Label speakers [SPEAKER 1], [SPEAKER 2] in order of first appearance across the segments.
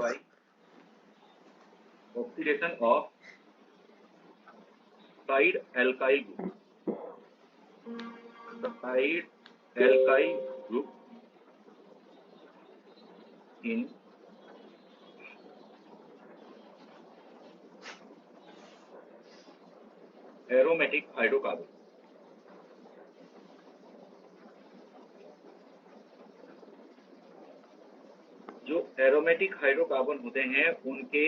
[SPEAKER 1] by oxidation of side alkyl group. Side alkyl group in aromatic hydrocarbon. जो aromatic hydrocarbon होते हैं उनके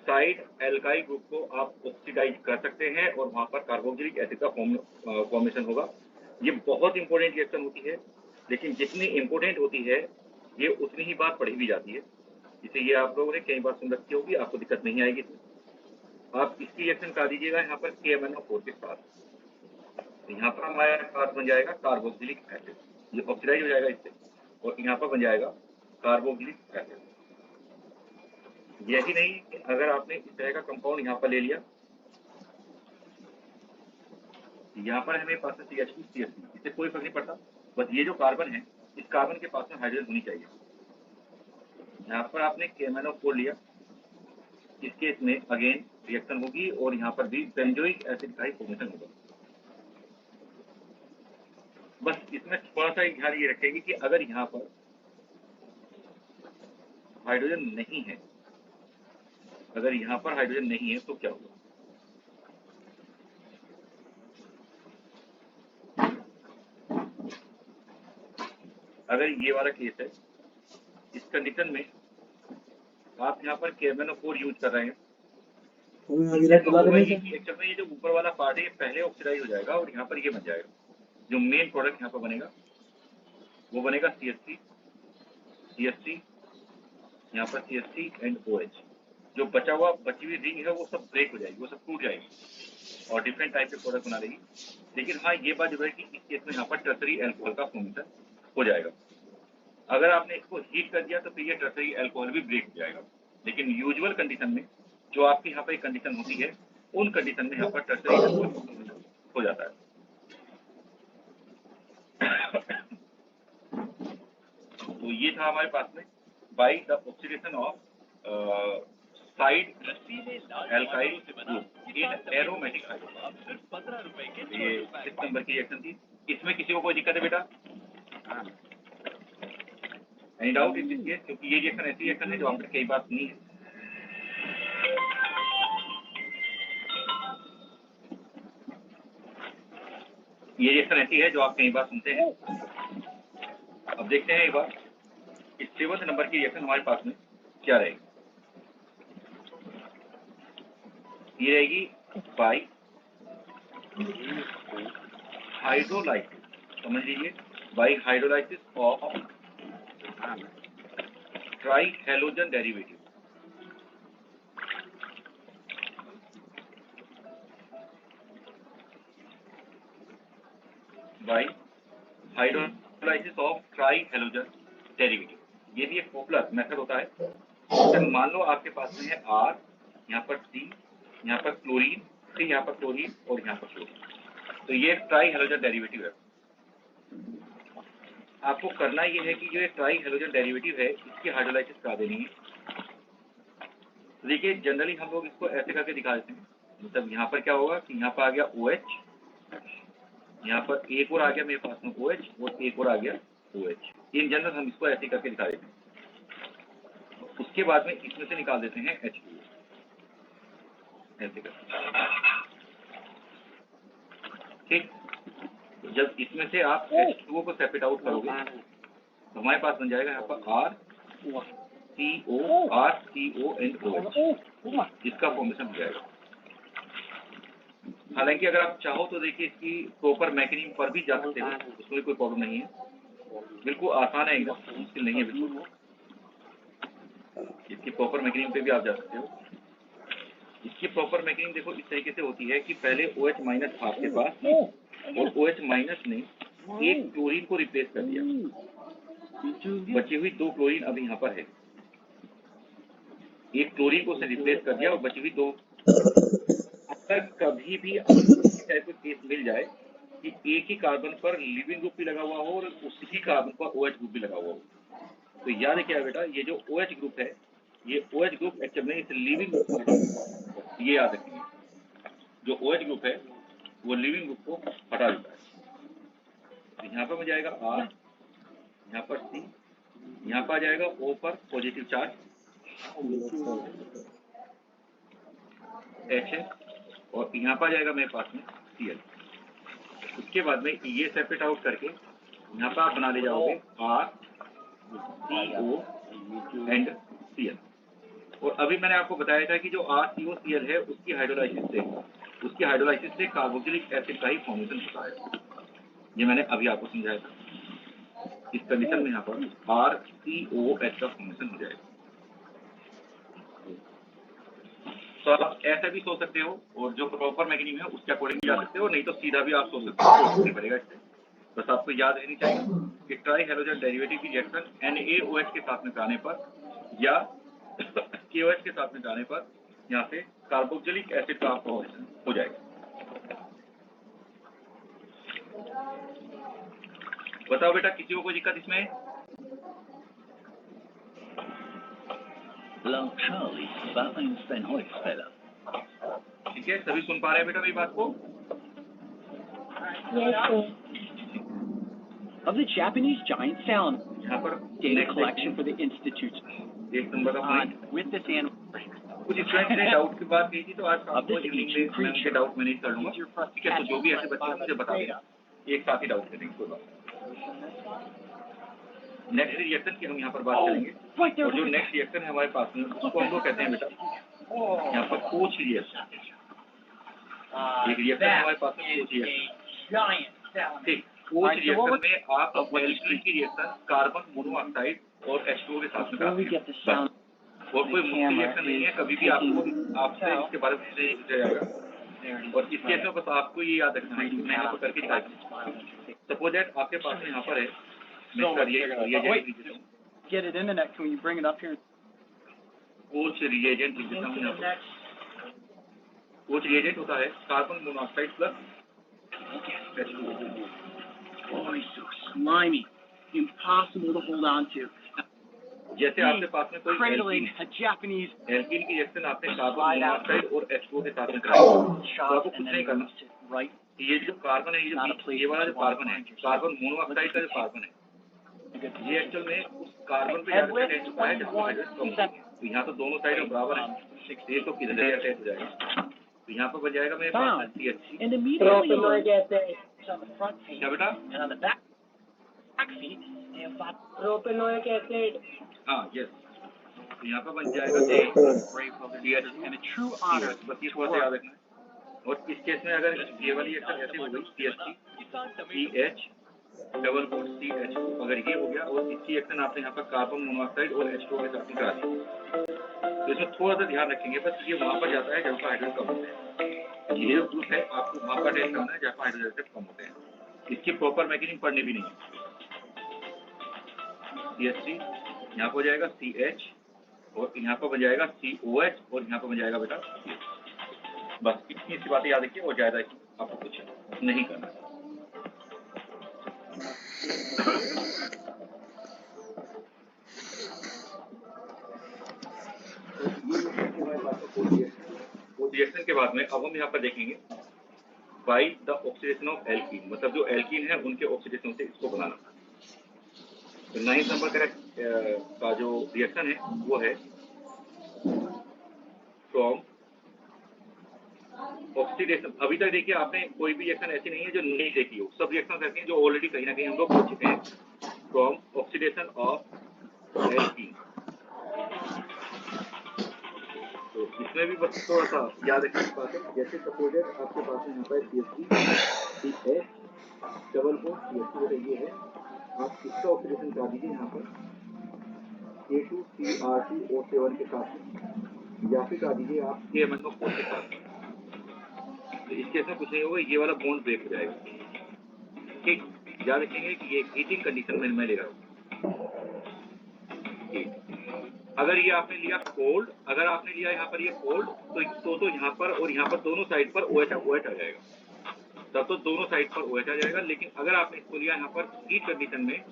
[SPEAKER 1] side alkyl group को आप ऑक्सीडाइज कर सकते हैं और वहां पर कार्बोक्सिलिक एसिड का फॉर्मेशन होगा। ये बहुत इंपॉर्टेंट रिएक्शन होती है, लेकिन जितनी इंपॉर्टेंट होती है ये उतनी ही बार पढ़ी भी जाती है। इसे ये आप लोगों ने कई बार सुन रखी होगी, आपको दिक्कत नहीं आएगी। आप इसकी रिएक्शन कर दीजिएगा यहाँ पर KMnO4 के साथ, यहाँ पर हमारे पास बन जाएगा कार्बोक्सिलिक एसिड, ये ऑक्सीडाइज हो जाएगा इससे, और यहाँ पर बन जाएगा कार्बोक्सिलिक एसिड। यही नहीं कि अगर आपने इस तरह का कंपाउंड यहाँ पर ले लिया, यहाँ पर हमें पास CH2 CH3, इससे कोई फर्क नहीं पड़ता, बस ये जो कार्बन है इस कार्बन के पास में हाइड्रोजन होनी चाहिए। यहाँ पर आपने KMnO4 लिया, इस केस में अगेन रिएक्शन होगी और यहाँ पर भी बेंजोइक एसिड का ही फॉर्मेशन होगा। बस इसमें थोड़ा सा ध्यान ये रखेगी कि अगर यहाँ पर हाइड्रोजन नहीं है, अगर यहाँ पर हाइड्रोजन नहीं है तो क्या होगा। अगर ये वाला केस है, इस कंडीशन में आप यहाँ पर KMnO4 यूज कर रहे हैं, एक्चुअल में ये जो ऊपर वाला पार्ट है ये पहले ऑक्सीडाइज हो जाएगा और यहाँ पर ये बन जाएगा। जो मेन प्रोडक्ट यहाँ पर बनेगा वो बनेगा CH3, यहाँ पर CH3 एंड OH। जो बचा हुआ बची हुई रिंग है वो सब ब्रेक हो जाएगी, वो सब टूट जाएगी और डिफरेंट टाइप के प्रोडक्ट बना देगी। लेकिन हाँ ये बात जो है कि इस केस में यहाँ पर टर्सरी एल्कोहल का फॉर्मेशन हो जाएगा। अगर आपने इसको हीट कर दिया तो फिर ये टर्सरी एल्कोहल भी ब्रेक हो जाएगा। लेकिन यूजुअल कंडीशन में जो आपकी यहाँ पर एक कंडीशन होती है, उन कंडीशन में यहाँ पर टर्सरी एल्कोहल का फॉर्मेशन हो जाता है। तो ये था हमारे पास में by the oxidation of side alkyl group in aromatic hydrocarbon. ये 6 नंबर की रिएक्शन थी। इसमें किसी को कोई दिक्कत है बेटा? Any doubt in this case? क्योंकि ये रिएक्शन ऐसी रिएक्शन है जो आपने कई बार सुनी है। ये रिएक्शन ऐसी है जो आप कई बार सुनते हैं। अब देखते हैं एक बार इस 7 नंबर की रिएक्शन हमारे पास में क्या रहेगी। ये रहेगी बाय हाइड्रोलाइसिस, समझ लीजिए, bye hydrolysis of try halogen derivative. Bye hydrolysis of try halogen derivative. ये भी एक पॉपुलर मेथड होता है। तो मान लो आपके पास में है R, यहाँ पर C, यहाँ पर क्लोरीन, फिर यहाँ पर क्लोरीन और यहाँ पर क्लोरीन। तो ये ट्राई हैलोजन डेरिवेटिव है। आपको करना ये है कि जो ये ट्राई हैलोजन डेरिवेटिव है इसकी हाइड्रोलाइसिस करा देनी है। देखिए जनरली हम लोग इसको ऐसे करके दिखा देते हैं। मतलब यहाँ पर क्या होगा कि यहाँ पर आ गया OH, यहाँ पर एक और आ गया मेरे पास में OH और एक और आ गया OH। इन जनरल हम इसको ऐसे करके दिखा देते हैं। उसके बाद में इसमें से निकाल देते हैं H2O, ऐसे करके। ठीक, तो जब इसमें से आप H2O को सेपरेट आउट करोगे तो हमारे पास बन जाएगा यहाँ पर RCO एंड OH, इसका फॉर्मेशन हो जाएगा। हालांकि अगर आप चाहो तो देखिए इसकी प्रॉपर मैकेनिज्म पर भी जा सकते हो, उसमें कोई प्रॉब्लम नहीं है। बिल्कुल आसान है, एकदम मुश्किल नहीं है बिल्कुल। इसकी प्रॉपर मैकेनिज्म पे भी आप जा सकते हो। इसकी प्रॉपर मैकेनिज्म देखो इस तरीके से होती है कि पहले OH माइनस आपके पास और OH माइनस ने एक क्लोरीन को रिप्लेस कर दिया, बची हुई 2 क्लोरीन अभी यहाँ पर है। एक क्लोरीन को उसने रिप्लेस कर दिया और बची हुई 2। अगर कभी भी इस टाइप का केस मिल जाए कि एक ही कार्बन पर लिविंग ग्रुप भी लगा हुआ हो और उसी कार्बन पर OH ग्रुप भी लगा हुआ हो, तो याद क्या बेटा, ये जो OH ग्रुप है ये OH ग्रुप एक्चुअल में इस लिविंग ग्रुप को, ये याद रखेंगे, जो OH ग्रुप है वो लिविंग ग्रुप को हटा देता है। तो यहाँ पर हो जाएगा R, यहाँ पर C, यहाँ पर आ जाएगा O पर पॉजिटिव चार्ज HN, और यहाँ पर आ जाएगा मेरे पास में Cl। उसके बाद में ये सेपरेट आउट करके यहाँ पर आप बना ले जाओगे R, CO एंड Cl। और अभी मैंने आपको बताया था कि जो RCOCl है उसकी हाइड्रोलाइसिस से कार्बोक्सिलिक एसिड का ही फॉर्मेशन होता है। ये मैंने अभी आपको समझाया था। इस कंडीशन में यहाँ पर RCOH का फॉर्मेशन हो जाएगा। तो आप ऐसा भी सोच सकते हो, और जो प्रॉपर मैकेनिज्म है उसके अकॉर्डिंग जा सकते हो, नहीं तो सीधा भी आप सोच सकते हो, कुछ नहीं पड़ेगा इससे। बस आपको याद रहनी चाहिए कि ट्राई हैलोजन डेरिवेटिव की रिएक्शन NaOH के साथ में कराने पर या KOH के साथ में जाने पर यहाँ से कार्बोक्सिलिक एसिड का फॉर्मेशन हो जाएगा। बताओ बेटा, किसी को कोई दिक्कत इसमें? ठीक है, सभी सुन पा रहे हैं बेटा मेरी बात को?
[SPEAKER 2] Of the Japanese giant salmon
[SPEAKER 1] यहाँ पर
[SPEAKER 2] data collection for the institute
[SPEAKER 1] एक नंबर का
[SPEAKER 2] on with this animal.
[SPEAKER 1] कुछ स्टूडेंट ने डाउट की बात की थी, तो आज आपको इवनिंग में मैं उनके डाउट मैनेज कर लूंगा। ठीक है, तो जो भी ऐसे बच्चे हैं मुझे बता देना, एक साथ ही डाउट करेंगे कोई बात। नेक्स्ट रिएक्शन की हम यहाँ पर बात करेंगे, और जो नेक्स्ट रिएक्शन है हमारे पास में उसको हम लोग कहते हैं बेटा यहाँ पर कोच रिएक्शन। एक रिएक्शन हमारे पास में कोच रिएक्शन। ठीक, कोच रिएक्शन में आप एल्कीन की रिएक्शन कार्बन मोनोऑक्साइड और H2O के साथ में कराते हैं, और कोई मुख्य रिएक्शन नहीं है। कभी भी आपसे इसके बारे में पूछा जाएगा, और इस केस में बस आपको ये याद रखना है कि मैं यहाँ पर करके दिखाता हूँ। सपोज दैट आपके पास में यहाँ पर है,
[SPEAKER 2] Get it in the next when you bring it up here.
[SPEAKER 1] Coach reagent coach reagent होता है carbon monoxide plus H2O।
[SPEAKER 2] Oh, he's so slimy, impossible to hold on to.
[SPEAKER 1] जैसे आपके पास में कोई
[SPEAKER 2] Cradling a Japanese
[SPEAKER 1] एल्कीन की reaction आपने carbon monoxide और H2O के साथ में कराई, तो आपको कुछ नहीं करना। ये जो कार्बन है, ये वाला जो कार्बन है, कार्बन मोनोऑक्साइड का जो कार्बन है, ये एक्चुअल में उस कार्बन पे जाकर अटैच होता है जहाँ हाइड्रोजन कम होती है। तो यहाँ तो दोनों साइड बराबर है, ये तो किधर से अटैच हो जाएगा। तो यहाँ पर बन जाएगा मेरे पास CH। क्या बेटा?
[SPEAKER 2] Propanoic acid.
[SPEAKER 1] हाँ, यस। तो यहाँ पर बन जाएगा CH।
[SPEAKER 2] And a true honor.
[SPEAKER 1] बस ये थोड़ा सा याद रखना है। और इस केस में अगर ये वाली एक्शन ऐसे हो गई CH, डबल बॉन्ड CH2, अगर ये हो गया और इसकी एक्शन आपने यहाँ पर कार्बन मोनोऑक्साइड और H2O के साथ में करा दी, तो इसमें थोड़ा सा ध्यान रखेंगे। बस ये वहाँ पर जाता है जहाँ पर हाइड्रोजन कम होते हैं। ये जो ग्रुप है आपको वहाँ पर अटैच करना है जहाँ पर हाइड्रोजन कम होते हैं। इसकी प्रॉपर मैकेनिज्म पढ़नी भी नहीं है। CH3 यहाँ पर हो जाएगा CH, और यहाँ पर बन जाएगा COH, और यहाँ पर बन जाएगा बेटा CH। बस इतनी सी बातें याद रखिए, और ज्यादा आपको कुछ नहीं करना। रिएक्शन के बाद में अब हम यहाँ पर देखेंगे by the oxidation of alkene, मतलब जो एल्कीन है उनके ऑक्सीडेशन से इसको बनाना। तो 9 नंबर का जो रिएक्शन है वो है फ्रॉम ऑक्सीडेशन। अभी तक देखिए आपने कोई भी रिएक्शन ऐसी नहीं है जो नहीं देखी हो, सब रिएक्शन ऐसी हैं जो ऑलरेडी कहीं ना कहीं हम लोग पढ़ चुके हैं। फ्रॉम ऑक्सीडेशन ऑफ एल्कीन, तो इसमें भी बस थोड़ा सा याद रखने की बात है। जैसे सपोज आपके पास यहाँ पर CH3 डबल बॉन्ड CH2 ये है, आप इसका ऑक्सीडेशन करा दीजिए यहाँ पर A2CR2O7 के साथ, या फिर करा दीजिए आप KMnO4 के साथ। तो इस केस में कुछ नहीं होगा, ये वाला बॉन्ड ब्रेक हो जाएगा। ठीक, याद रखेंगे कि ये हीटिंग कंडीशन में मैं ले रहा हूँ। अगर ये आपने लिया कोल्ड, अगर आपने लिया यहाँ पर ये कोल्ड, तो यहाँ पर और यहाँ पर दोनों साइड पर OH आ जाएगा, तब तो दोनों साइड पर OH आ जाएगा। लेकिन अगर आपने इसको लिया यहाँ पर हीट कंडीशन में,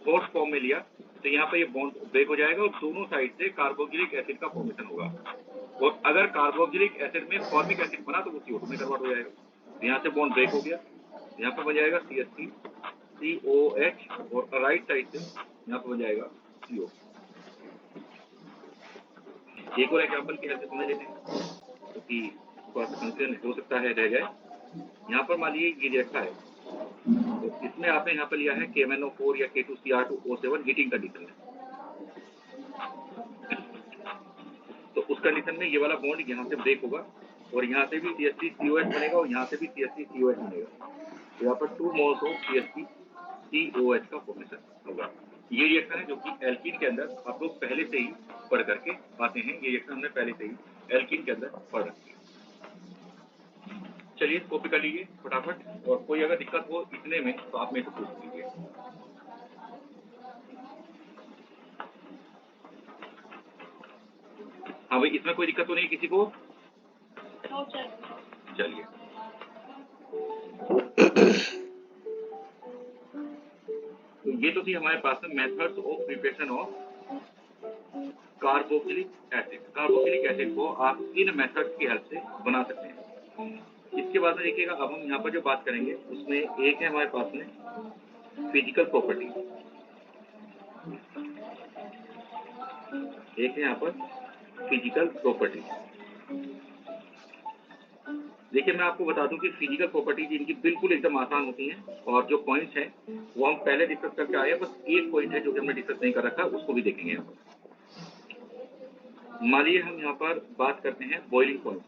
[SPEAKER 1] फोर्स फॉर्म में लिया तो यहाँ पे ये बॉन्ड ब्रेक हो जाएगा और दोनों साइड से कार्बोक्सिलिक एसिड का फॉर्मेशन होगा। और अगर कार्बोक्सिलिक एसिड में फॉर्मिक एसिड बना तो वो CO2 में कन्वर्ट हो जाएगा। तो यहाँ से बॉन्ड ब्रेक हो गया, यहाँ पे बन जाएगा CH3 COH और राइट साइड से यहाँ पे बन जाएगा CO। एक और एग्जाम्पल की हेल्प से समझ लेते हैं क्योंकि थोड़ा सा कंफ्यूजन हो सकता है रह जाए। यहाँ पर मान लीजिए ये रिएक्टर है, तो इसमें आपने यहाँ पर लिया है KMnO4 या K2Cr2O7 हीटिंग कंडीशन में। तो उस कंडीशन में ये वाला बॉन्ड यहाँ से ब्रेक होगा और यहाँ से भी CH3COH बनेगा और यहाँ से भी CH3COH बनेगा। तो यहाँ पर 2 मोल्स ऑफ CH3COH का फॉर्मेशन होगा। ये रिएक्शन है जो कि एल्कीन के अंदर आप लोग पहले से ही पढ़ करके आते हैं। ये रिएक्शन हमने पहले से ही एल्कीन के अंदर पढ़ रखी है। चलिए कॉपी कर लीजिए फटाफट, और कोई अगर दिक्कत हो इतने में तो आप मेरे से पूछ लीजिए। हाँ भाई, इसमें कोई दिक्कत तो नहीं किसी को? चलिए तो ये तो थी हमारे पास में methods of preparation of carboxylic acid. Carboxylic acid को आप इन मेथड्स की हेल्प से बना सकते हैं। इसके बाद में देखिएगा, अब हम यहाँ पर जो बात करेंगे उसमें एक है हमारे पास में फिजिकल प्रॉपर्टी, एक है यहाँ पर फिजिकल प्रॉपर्टी। देखिए मैं आपको बता दूं कि फिजिकल प्रॉपर्टीज इनकी बिल्कुल एकदम आसान होती हैं और जो पॉइंट्स हैं वो हम पहले डिस्कस करके आए हैं। बस एक पॉइंट है जो कि हमने डिस्कस नहीं कर रखा, उसको भी देखेंगे यहाँ पर। मान लीजिए हम यहाँ पर बात करते हैं बॉइलिंग पॉइंट।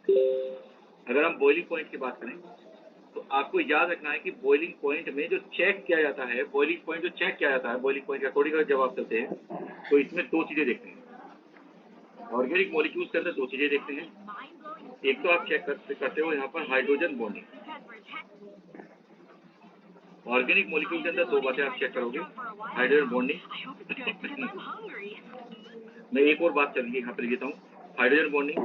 [SPEAKER 1] अगर हम बॉइलिंग पॉइंट की बात करें तो आपको याद रखना है कि बॉइलिंग पॉइंट में जो चेक किया जाता है, बॉइलिंग पॉइंट जो चेक किया जाता है, बॉइलिंग पॉइंट के अकॉर्डिंग अगर जब आप चलते हैं तो इसमें दो चीजें देखते हैं। ऑर्गेनिक मॉलिक्यूल्स के अंदर दो चीजें देखते हैं। एक तो आप चेक करते हो यहाँ पर हाइड्रोजन बॉन्डिंग। ऑर्गेनिक मॉलिक्यूल के अंदर दो बातें आप चेक करोगे, हाइड्रोजन बॉन्डिंग। मैं एक और बात चलिए यहाँ पर लिख देता हूँ, हाइड्रोजन बॉन्डिंग।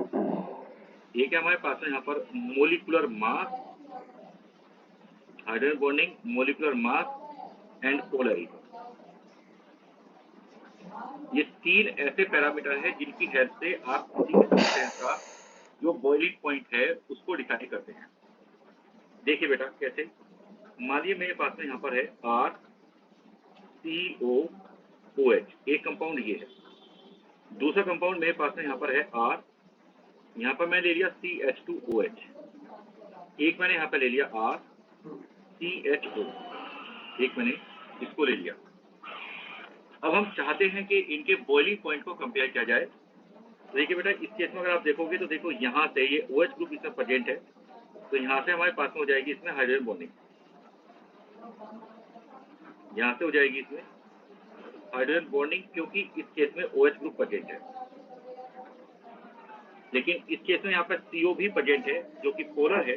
[SPEAKER 1] एक है हमारे पास में यहाँ पर molecular mass, hydrogen bonding, molecular mass and polarity. ये तीन ऐसे पैरामीटर हैं जिनकी हेल्प से आप किसी भी सब्सटेंस का जो बॉइलिंग पॉइंट है उसको डिसाइड करते हैं। देखिए बेटा कैसे, मान लीजिए मेरे पास में यहाँ पर है RCOOH, एक कंपाउंड ये है। दूसरा कंपाउंड मेरे पास में यहाँ पर है R, यहाँ पर मैं ले लिया CH2OH। एक मैंने यहाँ पर ले लिया RCHO, एक मैंने इसको ले लिया। अब हम चाहते हैं कि इनके बॉइलिंग पॉइंट को कंपेयर किया जाए। तो देखिए बेटा इस केस में अगर आप देखोगे तो देखो यहाँ से ये OH ग्रुप इसमें प्रेजेंट है, तो यहाँ से हमारे पास में हो जाएगी इसमें हाइड्रोजन बॉन्डिंग, यहाँ से हो जाएगी इसमें हाइड्रोजन बॉन्डिंग, क्योंकि इस केस में OH ग्रुप प्रेजेंट है। लेकिन इस केस में यहाँ पर CO भी प्रेजेंट है जो कि पोलर है,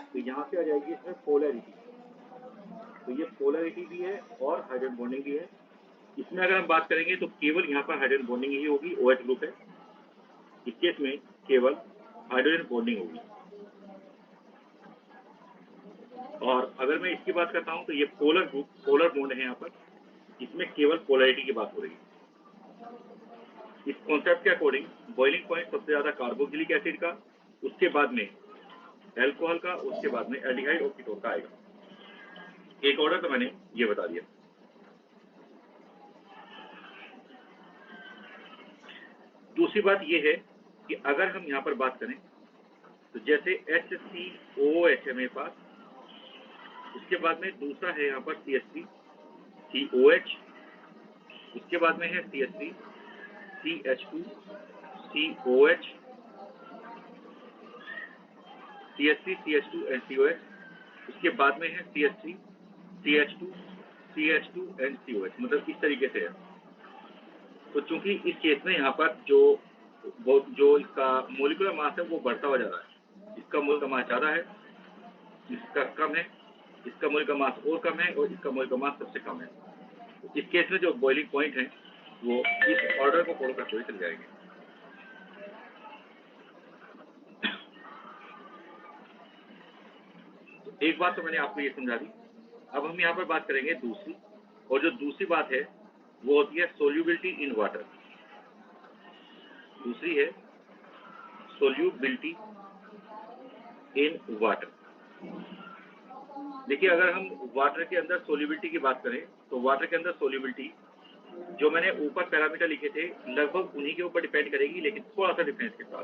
[SPEAKER 1] तो यहाँ से आ जाएगी इसमें पोलैरिटी। तो ये पोलैरिटी भी है और हाइड्रोजन बॉन्डिंग भी है। इसमें अगर हम बात करेंगे तो केवल यहाँ पर हाइड्रोजन बॉन्डिंग ही होगी, OH ग्रुप है। इस केस में केवल हाइड्रोजन बॉन्डिंग होगी। और अगर मैं इसकी बात करता हूँ तो ये पोलर ग्रुप, पोलर बॉन्ड है यहाँ पर, इसमें केवल पोलैरिटी की बात हो रही है। इस कॉन्सेप्ट के अकॉर्डिंग बॉइलिंग पॉइंट सबसे ज्यादा कार्बोक्सिलिक एसिड का, उसके बाद में अल्कोहल का, उसके बाद में एल्डिहाइड और कीटोन का आएगा। एक ऑर्डर तो मैंने ये बता दिया। दूसरी बात ये है कि अगर हम यहाँ पर बात करें तो जैसे HCOOH है मेरे पास, उसके बाद में दूसरा है यहाँ पर CH3COH, उसके बाद में है CH3CH2COH, CH3CH2 एंड COH, उसके बाद में है CH3CH2 एंड COH। मतलब इस तरीके से है। तो चूंकि इस केस में यहाँ पर जो इसका मोलिकुलर मास है वो बढ़ता हुआ जा रहा है। इसका मोलिकुलर मास ज़्यादा है, इसका कम है, इसका मोलिकुलर मास और कम है और इसका मोलिकुलर मास सबसे कम है। इस केस में जो बॉइलिंग पॉइंट है वो इस ऑर्डर को फॉलो करते हुए चल जाएंगे। एक बात तो मैंने आपको ये समझा दी। अब हम यहाँ पर बात करेंगे दूसरी, और जो दूसरी बात है वो होती है सोल्यूबिलिटी इन वाटर। दूसरी है सोल्यूबिलिटी इन वाटर। देखिए, अगर हम वाटर के अंदर सोल्यूबिलिटी की बात करें तो वाटर के अंदर सोल्यूबिलिटी जो मैंने ऊपर पैरामीटर लिखे थे लगभग उन्हीं के ऊपर डिपेंड करेगी, लेकिन थोड़ा सा डिफरेंस के साथ।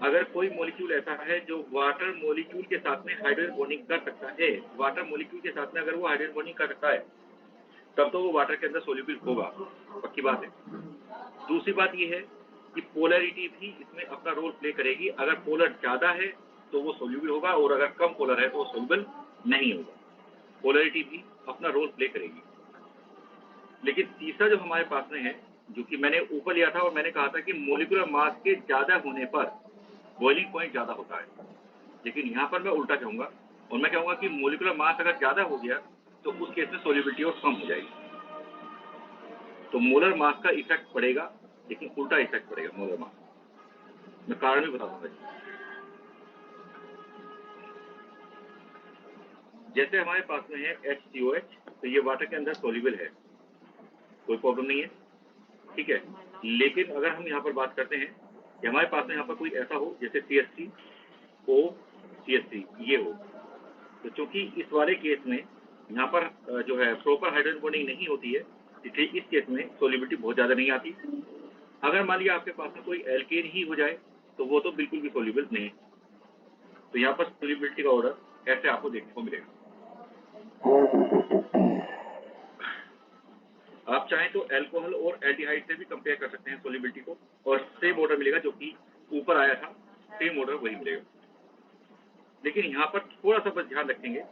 [SPEAKER 1] अगर कोई मॉलिक्यूल ऐसा है जो वाटर मॉलिक्यूल के साथ में हाइड्रोजन बॉन्डिंग कर सकता है, वाटर मॉलिक्यूल के साथ में अगर वो हाइड्रोजन बॉन्डिंग कर सकता है, तब तो वो वाटर के अंदर सोल्यूबल होगा, पक्की बात है। दूसरी बात ये है कि पोलैरिटी भी इसमें अपना रोल प्ले करेगी। अगर पोलर ज्यादा है तो वो सोल्यूबल होगा, और अगर कम पोलर है तो वो सोल्यूबल नहीं होगा। पोलैरिटी भी अपना रोल प्ले करेगी। लेकिन तीसरा जो हमारे पास में है, जो कि मैंने ऊपर लिया था और मैंने कहा था कि मोलिकुलर मास के ज्यादा होने पर बॉइलिंग पॉइंट ज्यादा होता है, लेकिन यहाँ पर मैं उल्टा कहूंगा और मैं कहूंगा कि मोलिकुलर मास अगर ज्यादा हो गया तो उस केस में सोल्यूबिलिटी और कम हो जाएगी। तो मोलर मास का इफेक्ट पड़ेगा, लेकिन उल्टा इफेक्ट पड़ेगा मोलर मास। मैं कारण भी बता दूंगा। जैसे हमारे पास में है HCOH, तो ये वाटर के अंदर सोल्यूबल है, कोई प्रॉब्लम नहीं है, ठीक है। लेकिन अगर हम यहाँ पर बात करते हैं कि हमारे पास में यहाँ पर कोई ऐसा हो जैसे CH3OCH3 ये हो, तो चूंकि इस वाले केस में यहाँ पर जो है प्रॉपर हाइड्रोजन बॉन्डिंग नहीं होती है, इसलिए इस केस में सोल्यूबिलिटी बहुत ज्यादा नहीं आती। अगर मान लिया आपके पास में कोई एल्केन ही हो जाए तो वो तो बिल्कुल भी सोल्यूबल नहीं। तो यहाँ पर सोल्यूबिलिटी का ऑर्डर ऐसे आपको देखने को मिलेगा। आप चाहें तो अल्कोहल और एल्डिहाइड से भी कंपेयर कर सकते हैं सोल्यूबिलिटी को, और सेम ऑर्डर मिलेगा जो कि ऊपर आया था, सेम ऑर्डर वही मिलेगा। लेकिन यहाँ पर थोड़ा सा बस ध्यान रखेंगे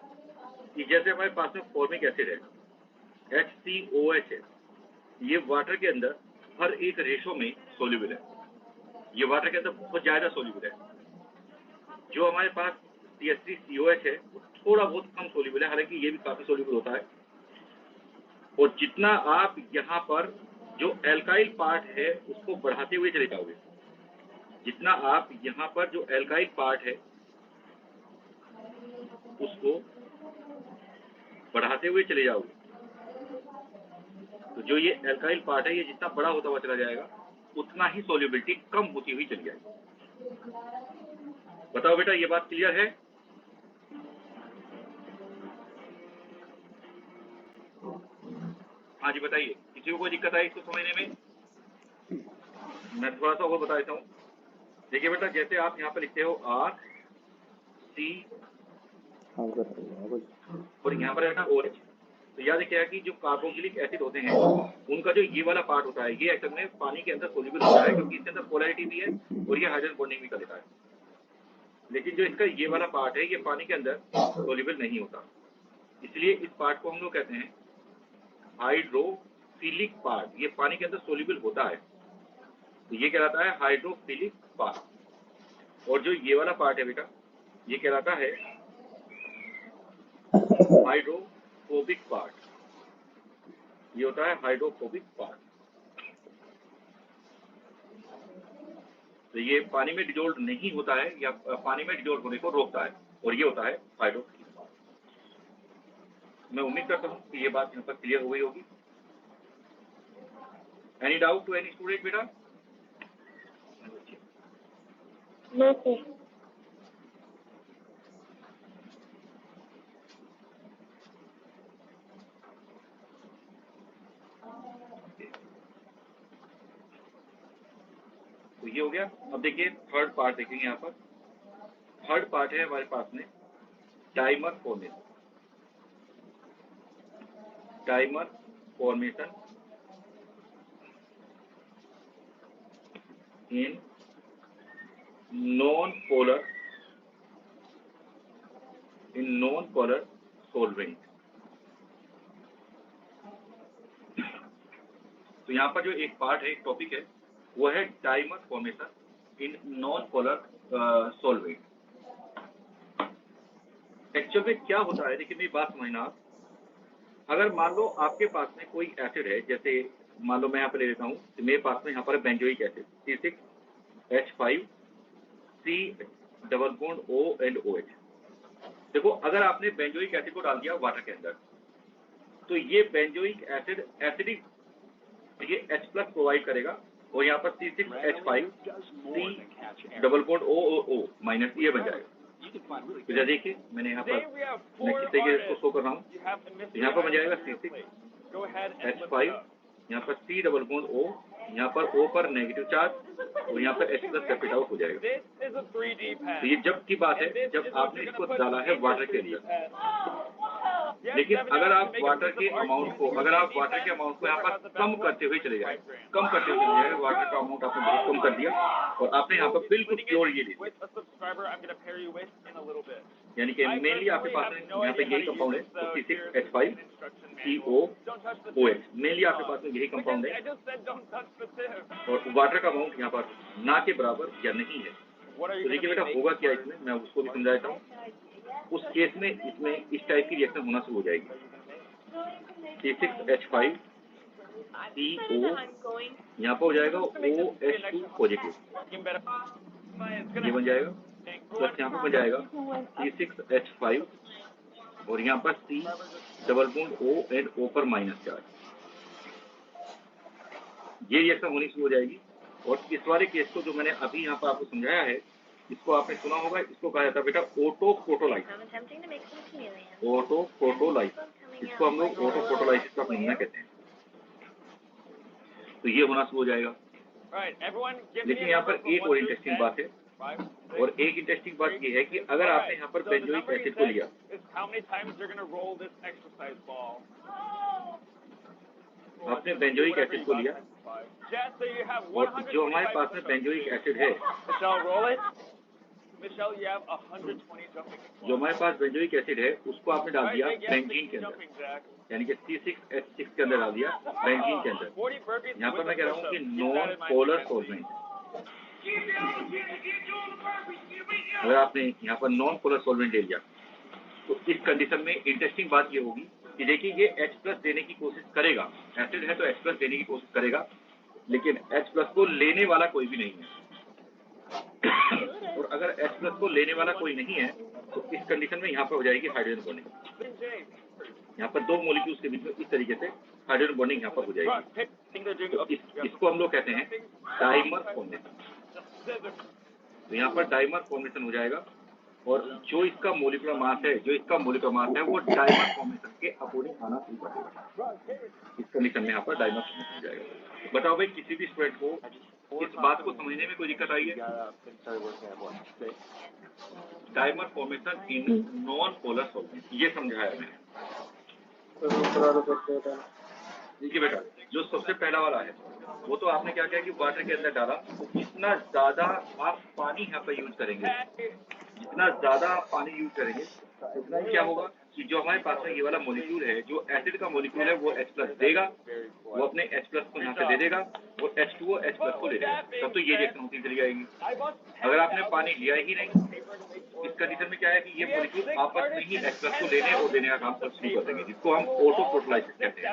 [SPEAKER 1] कि जैसे हमारे पास में फॉर्मिक एसिड है HCOH है, ये वाटर के अंदर हर एक रेशो में सोल्यूबल है, ये वाटर के अंदर बहुत ज्यादा सोल्यूबल है। जो हमारे पास CH3COH है वो थोड़ा बहुत कम सोल्यूबल है, हालांकि ये भी काफी सोल्यूबल होता है। और जितना आप यहाँ पर जो एल्काइल पार्ट है उसको बढ़ाते हुए चले जाओगे, जितना आप यहाँ पर जो एल्काइल पार्ट है उसको बढ़ाते हुए चले जाओगे, तो जो ये एल्काइल पार्ट है ये जितना बड़ा होता हुआ चला जाएगा उतना ही सोल्यूबिलिटी कम होती हुई चली जाएगी। बताओ बेटा, ये बात क्लियर है? हाँ जी बताइए, किसी को कोई दिक्कत आई इसको समझने में? मैं थोड़ा सा और बता देता हूँ। देखिए बेटा, जैसे आप यहाँ पर लिखते हो RC और यहाँ पर है OH, तो याद रखिएगा कि जो कार्बोक्सिलिक एसिड होते हैं उनका जो ये वाला पार्ट होता है ये एक्चुअल में पानी के अंदर सोल्यूबल होता है, क्योंकि इसके अंदर पोलैरिटी भी है और ये हाइड्रोजन बॉन्डिंग भी कर देता है। लेकिन जो इसका ये वाला पार्ट है ये पानी के अंदर सोल्यूबल नहीं होता, इसलिए इस पार्ट को हम लोग कहते हैं हाइड्रोफिलिक पार्ट। ये पानी के अंदर सोल्यूबल होता है तो ये कहलाता है हाइड्रोफिलिक पार्ट, और जो ये वाला पार्ट है बेटा ये कहलाता है हाइड्रोफोबिक पार्ट। ये होता है हाइड्रोफोबिक पार्ट। तो ये पानी में डिजोल्व नहीं होता है या पानी में डिजोल्व होने को रोकता है, और ये होता है हाइड्रोफिलिक पार्ट। मैं उम्मीद करता हूँ कि ये बात यहाँ पर क्लियर हो गई होगी। Any doubt to any student बेटा?
[SPEAKER 3] No sir.
[SPEAKER 1] तो ये हो गया। अब देखिए थर्ड पार्ट देखेंगे। यहाँ पर थर्ड पार्ट है हमारे पास में dimer formation. Dimer formation in non polar सोल्वेंट। तो यहाँ पर जो एक पार्ट है, एक टॉपिक है, वो है dimer formation in non polar सोल्वेंट। Actual में क्या होता है, देखिए मेरी बात समझना। अगर मान लो आपके पास में कोई एसिड है, जैसे मान लो मैं यहाँ पर ले लेता हूँ, तो मेरे पास में यहाँ पर benzoic acid C6H5C double bond O and OH। देखो, अगर आपने बेंजोइक एसिड को डाल दिया वाटर के अंदर, तो ये बेंजोइक एसिड एसिडिक ये H प्लस प्रोवाइड करेगा और यहाँ पर C6H5 C double bond O minus ये बन जाएगा। तो जरा देखिए मैंने यहाँ पर मैं किस तरीके से इसको शो कर रहा हूँ। तो यहाँ पर बन जाएगा C6H5, यहाँ पर C डबल बॉन्ड O, यहाँ पर O पर नेगेटिव चार्ज और यहाँ पर H प्लस सेपरेट आउट हो जाएगा। तो ये जब की बात है जब आपने इसको डाला है वाटर के अंदर। लेकिन अगर आप वाटर के अमाउंट को यहाँ पर कम करते हुए चले जाए, वाटर का अमाउंट आपने बहुत कम कर दिया और आपने यहाँ पर बिल्कुल प्योर ये ले लिया, यानी कि मेनली आपके पास यहाँ पे यही कंपाउंड है C6H5COOH, मेनली आपके पास में यही कंपाउंड है और वाटर का अमाउंट यहाँ पर ना के बराबर या नहीं है। तो देखिए बेटा होगा क्या इसमें, मैं उसको भी समझा देता हूँ। उस केस में इसमें इस टाइप की रिएक्शन होना शुरू हो जाएगी। C6H5CO यहाँ पर हो जाएगा OH2 पॉजिटिव, ये बन जाएगा, प्लस यहाँ पर बन जाएगा C6H5 और यहाँ पर C double bond O and O पर माइनस चार्ज, ये रिएक्शन होनी शुरू हो जाएगी। और इस वाले केस को जो मैंने अभी यहाँ पर आपको समझाया है, इसको आपने सुना होगा, इसको कहा जाता है बेटा ऑटोप्रोटोलाइसिस। इसको हम लोग ऑटोप्रोटोलाइसिस का फिनोमेना कहते हैं। तो ये होना शुरू हो जाएगा। लेकिन यहाँ पर एक और इंटरेस्टिंग बात है, और एक इंटरेस्टिंग बात ये है कि अगर आपने यहाँ पर बेंजोइक एसिड को लिया, आपने बेंजोइक एसिड को लिया और जो हमारे पास में बेंजोइक एसिड है, जो हमारे पास बेंजोइक एसिड है उसको आपने डाल दिया बेंजीन के अंदर, यानी कि C6H6 के अंदर डाल दिया बेंजीन के अंदर। यहाँ पर मैं कह रहा हूँ कि नॉन पोलर सॉल्वेंट। अगर आपने यहाँ पर नॉन पोलर सॉल्वेंट ले लिया तो इस कंडीशन में इंटरेस्टिंग बात ये होगी कि देखिए ये H प्लस देने की कोशिश करेगा, एसिड है तो H प्लस देने की कोशिश करेगा, लेकिन H प्लस को लेने वाला कोई भी नहीं है। और अगर H प्लस को लेने वाला कोई नहीं है तो इस कंडीशन में यहाँ पर हो जाएगी हाइड्रोजन बॉन्डिंग। यहाँ पर दो मॉलिक्यूल्स के बीच में इस तरीके से हाइड्रोजन बॉन्डिंग यहाँ पर हो जाएगी। तो इसको हम लोग कहते हैं डाइमर फॉर्मेशन। तो यहाँ पर डाइमर फॉर्मेशन हो जाएगा और जो इसका मोलिकुलर मास है, वो डाइमर फॉर्मेशन के अकॉर्डिंग आना शुरू कर देगा। इस कंडीशन में यहाँ पर डाइमर फॉर्मेशन हो जाएगा। बताओ भाई किसी भी स्टूडेंट को इस बात को समझने में कोई दिक्कत आई है? Dimer formation in non polar solvent, ये समझाया मैंने। देखिए बेटा जो सबसे पहला वाला है वो तो आपने क्या किया कि वाटर के अंदर डाला, तो जितना ज्यादा आप पानी यहाँ पर यूज करेंगे, उतना क्या होगा कि जो हमारे पास में ये वाला मॉलिक्यूल है, जो एसिड का मॉलिक्यूल है, वो H प्लस देगा, वो अपने H प्लस को यहाँ से दे देगा और H2O H प्लस को ले लेगा, तब तो ये रिएक्शन होती चली जाएगी। अगर आपने पानी लिया ही नहीं, इस कंडीशन में क्या है कि ये मॉलिक्यूल आपस में ही H प्लस को लेने और देने का काम शुरू कर देंगे, जिसको हम ऑटोप्रोटोलाइसिस कहते हैं।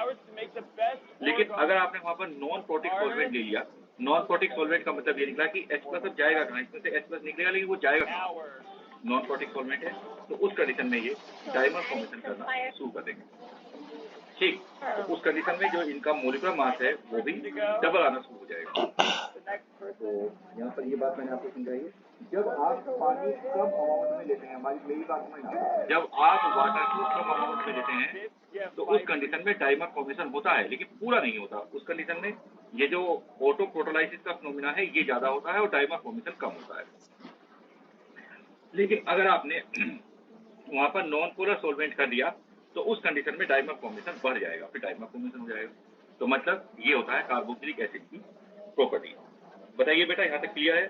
[SPEAKER 1] लेकिन अगर आपने वहाँ पर नॉन प्रोटिक सॉल्वेंट ले लिया, नॉन प्रोटिक सॉल्वेंट का मतलब ये निकला कि H प्लस अब जाएगा कहाँ, इसमें से H प्लस निकलेगा लेकिन वो जाएगा कहाँ, नॉन प्रोटिक सॉल्वेंट है, तो उस कंडीशन में ये डाइमर फॉर्मेशन करना शुरू कर देंगे। ठीक, तो उस कंडीशन में जो इनका मोलिकुलर मास है वो भी डबल आना शुरू हो जाएगा। तो यहाँ पर ये बात मैंने आपको समझाई है। जब आप पानी कम अमाउंट में लेते हैं, हमारी मेरी बात समझना, जब आप वाटर को कम अमाउंट में लेते हैं तो उस कंडीशन में डाइमर फॉर्मेशन होता है, लेकिन पूरा नहीं होता। उस कंडीशन में ये जो ऑटोप्रोटोलाइसिस का फिनोमेना है ये ज्यादा होता है और डाइमर फॉर्मेशन कम होता है। लेकिन अगर आपने वहां पर नॉन पोलर सॉल्वेंट कर दिया तो उस कंडीशन में डाइमर फॉर्मेशन बढ़ जाएगा, फिर डाइमर फॉर्मेशन हो जाएगा। तो मतलब ये होता है कार्बोक्सिलिक एसिड की प्रॉपर्टी। बताइए बेटा यहाँ तक क्लियर है?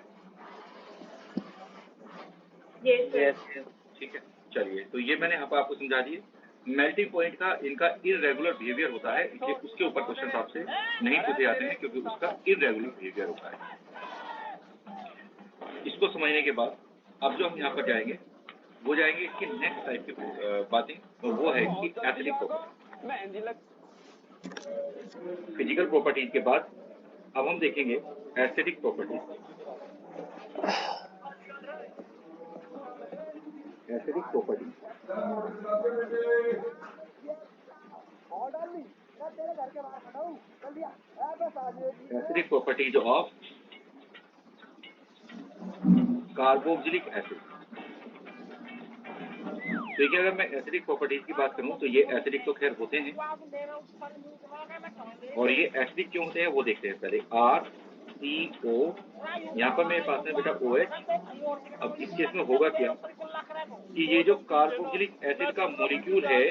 [SPEAKER 1] ठीक है, चलिए तो ये मैंने यहाँ पर आपको समझा दिए। मेल्टिंग पॉइंट का इनका इररेगुलर बिहेवियर होता है, इसलिए उसके ऊपर क्वेश्चन आपसे नहीं पूछे जाते हैं क्योंकि उसका इररेगुलर बिहेवियर होता है। इसको समझने के बाद अब जो हम यहाँ पर जाएंगे वो जाएंगे इसकी नेक्स्ट टाइप की बातें, तो वो है कि एसिडिक प्रॉपर्टी। फिजिकल प्रॉपर्टीज के बाद अब हम देखेंगे acidic properties. Acidic property acidic properties of carboxylic acid. देखिए अगर मैं एसिडिक प्रॉपर्टीज की बात करूं तो ये एसिडिक तो खैर होते हैं, और ये एसिडिक क्यों होते हैं वो देखते हैं पहले। RCO, यहाँ पर मेरे पास है बेटा OH। अब इस केस में होगा क्या कि ये जो कार्बोक्सिलिक एसिड का मॉलिक्यूल है,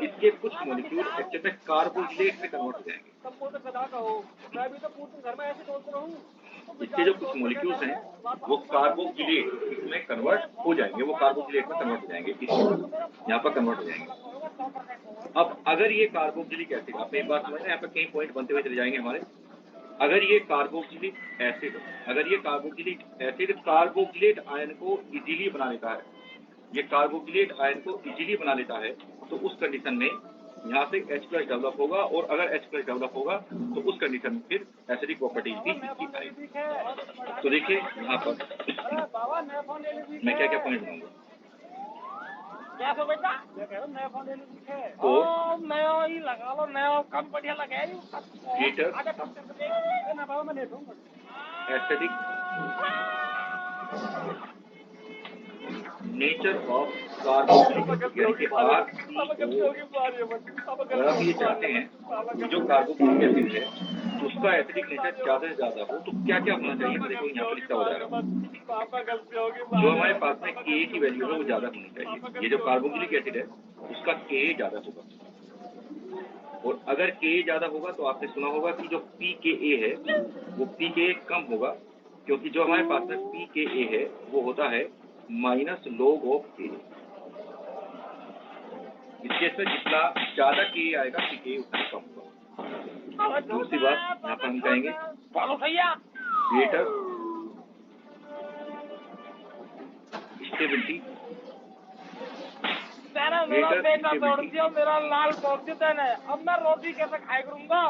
[SPEAKER 1] इसके कुछ मॉलिक्यूल एक्चुअल में कार्बोक्सिलेट में कन्वर्ट हो जाएंगे। इसके जो कुछ मॉलिक्यूल्स हैं वो कार्बोक्सिलेट में कन्वर्ट हो जाएंगे, वो कार्बोक्सिलेट में कन्वर्ट हो जाएंगे, यहाँ पर कन्वर्ट हो जाएंगे। अब अगर ये कार्बोक्सिलिक एसिड, आप एक बात समझना, यहाँ पर कई पॉइंट बनते हुए चले जाएंगे हमारे। अगर ये कार्बोक्सिलिक एसिड कार्बोक्सिलेट आयन को इजीली बना लेता है, ये कार्बोक्सिलेट आयन को इजीली बना लेता है, तो उस कंडीशन में यहाँ से H+ डेवलप होगा, और अगर H+ डेवलप होगा तो उस कंडीशन में फिर एसिडिक प्रॉपर्टीज भी आएगी। तो देखिए यहाँ पर मैं क्या क्या पॉइंट बनाऊंगा। तो
[SPEAKER 4] नया ही लगा लो, नया कम बढ़िया लगे
[SPEAKER 1] एसिडिक नेचर ऑफ कार्बोक्सिलिक, यानी कि RCO। अगर आप ये चाहते हैं कि जो कार्बोक्सिलिक एसिड है उसका एसिडिक नेचर ज्यादा से ज्यादा हो, तो क्या क्या होना चाहिए, तो देखो यहाँ पर लिखा हो जाएगा। जो हमारे पास में Ka की वैल्यू है वो ज्यादा होनी चाहिए। ये जो कार्बोक्सिलिक एसिड है उसका Ka ज्यादा होगा, और अगर Ka ज्यादा होगा तो आपने सुना होगा कि जो pKa है वो pKa कम होगा, क्योंकि जो हमारे पास में pKa है वो होता है -log of Ka। इस केस में जितना ज्यादा Ka आएगा pKa उतना कम होगा। दूसरी बात यहाँ पर हम कहेंगे ग्रेटर स्टेबिलिटी।
[SPEAKER 4] मेरा बेटा दौड़ दिया, मेरा लाल पहुंच है। अब मैं रोटी कैसे खाई करूंगा,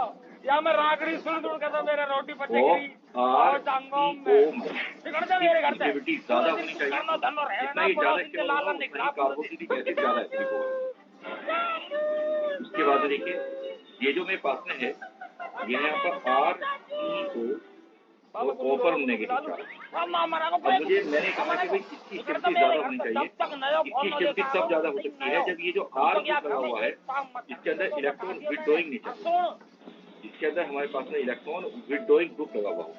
[SPEAKER 4] या मैं रागड़ी सुन कहता मेरा रोटी बचेगी और जाऊंगा मेरे घर से।
[SPEAKER 1] स्टेबिलिटी ज्यादा होनी चाहिए, जितना ये ज्यादा स्टेबल होगा उतना ही कार्बोक्सिलिक एसिड ज्यादा एसिडिक होगा। उसके बाद देखिए ये जो मेरे पास में है ये यहाँ पर RCO और O पर नेगेटिव चार्ज। अब मुझे मैंने कहा कि भाई इसकी स्टेबिलिटी ज्यादा होनी चाहिए। इसकी स्टेबिलिटी तब ज्यादा हो सकती है जब ये जो R ग्रुप लगा हुआ है इसके अंदर इलेक्ट्रॉन विथड्रॉइंग नेचर, इसके अंदर हमारे पास में इलेक्ट्रॉन विथड्रॉइंग ग्रुप लगा हुआ हो,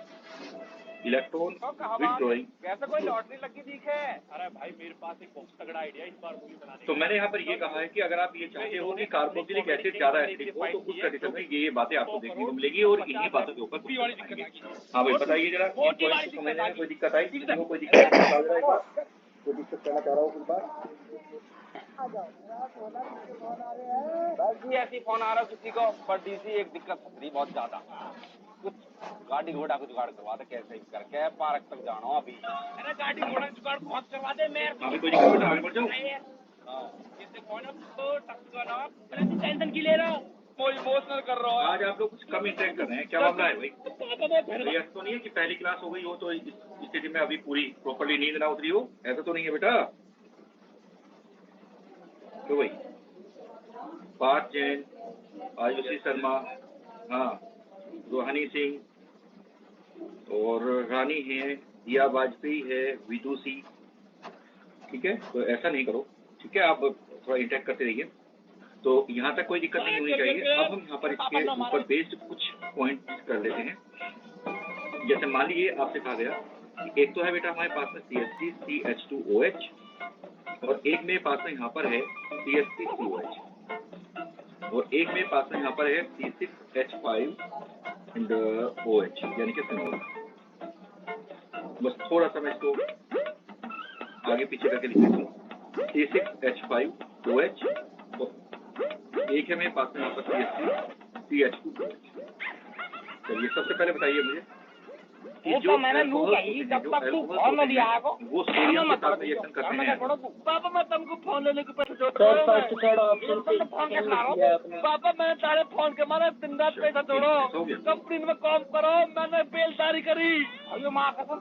[SPEAKER 1] इलेक्ट्रॉन विथड्रॉइंग।
[SPEAKER 4] कैसे कोई लॉटरी लगी दिखे? अरे भाई मेरे पास एक बहुत तगड़ा आइडिया इस बार मूवी बनाने।
[SPEAKER 1] तो मैंने यहाँ पर ये कहा है कि अगर आप ये चाहते हो कि कार्बोक्सिलिक एसिड ज्यादा एसिडिक हो तो उस कंडीशन में ये बातें आपको देखने को मिलेगी, और इन्हीं बातों के ऊपर। हाँ भाई बताइए जरा, पॉइंट को समझने में कोई दिक्कत आई? कोई दिक्कत कोई दिक्कत करना चाह रहा हो कुछ बात?
[SPEAKER 4] बस जी ऐसी फोन आ रहा किसी को, पर डीसी एक दिक्कत रही बहुत ज्यादा, कुछ गाड़ी घोड़ा को जुगाड़ करवा दे, कैसे भी करके पार्क तक जाना हो अभी। अरे गाड़ी घोड़ा जुगाड़ बहुत करवा दे मेरे।
[SPEAKER 1] अभी कोई दिक्कत आगे बढ़ जाओ।
[SPEAKER 4] इससे कौन तो टक्कर टेंशन की ले रहा हूँ, कोई इमोशनल कर रहा हूँ।
[SPEAKER 1] आज आप लोग कुछ कम इंटरेक्ट कर रहे हैं, क्या मामला है भाई? ऐसा तो नहीं है कि पहली क्लास हो गई हो तो इस स्थिति में अभी पूरी प्रॉपर्ली नींद ना उतरी हो, ऐसा तो नहीं है बेटा? क्यों भाई? पार्थ जैन, आयुषी शर्मा, हाँ रोहानी सिंह, और रानी है, दिया वाजपेयी है, विदुषी। ठीक है, तो ऐसा नहीं करो, ठीक है? आप थोड़ा इंटरेक्ट करते रहिए, तो यहाँ तक कोई दिक्कत नहीं होनी चाहिए। अब हम यहाँ पर इसके ऊपर बेस्ड कुछ पॉइंट कर लेते हैं। जैसे मान लीजिए आपसे कहा गया कि एक तो है बेटा हमारे पास में CH3CH2OH, और एक मेरे पास में यहाँ पर है CH3COH, और एक मेरे पास में यहाँ पर है C6H5 एंड OH, यानी कि फिनोल। बस थोड़ा सा मैं इसको आगे पीछे करके लिख देता हूँ। C6H5OH, और एक है मेरे पास में यहाँ पर CH2OH। चलिए सबसे पहले बताइए मुझे
[SPEAKER 4] वो तो मैंने लू कही, जब तक तू फोन न दिया को
[SPEAKER 1] वो सोडियम के साथ रिएक्शन करते हैं।
[SPEAKER 4] पापा मैं तुमको फोन लेने के पैसे जोड़ रहा हूँ, फोन के ला रहा हूँ। पापा मैं तारे फोन के मारे दिन रात पैसा जोड़ो, कंपनी में काम करो, मैंने बेलदारी करी। अयो माँ कसम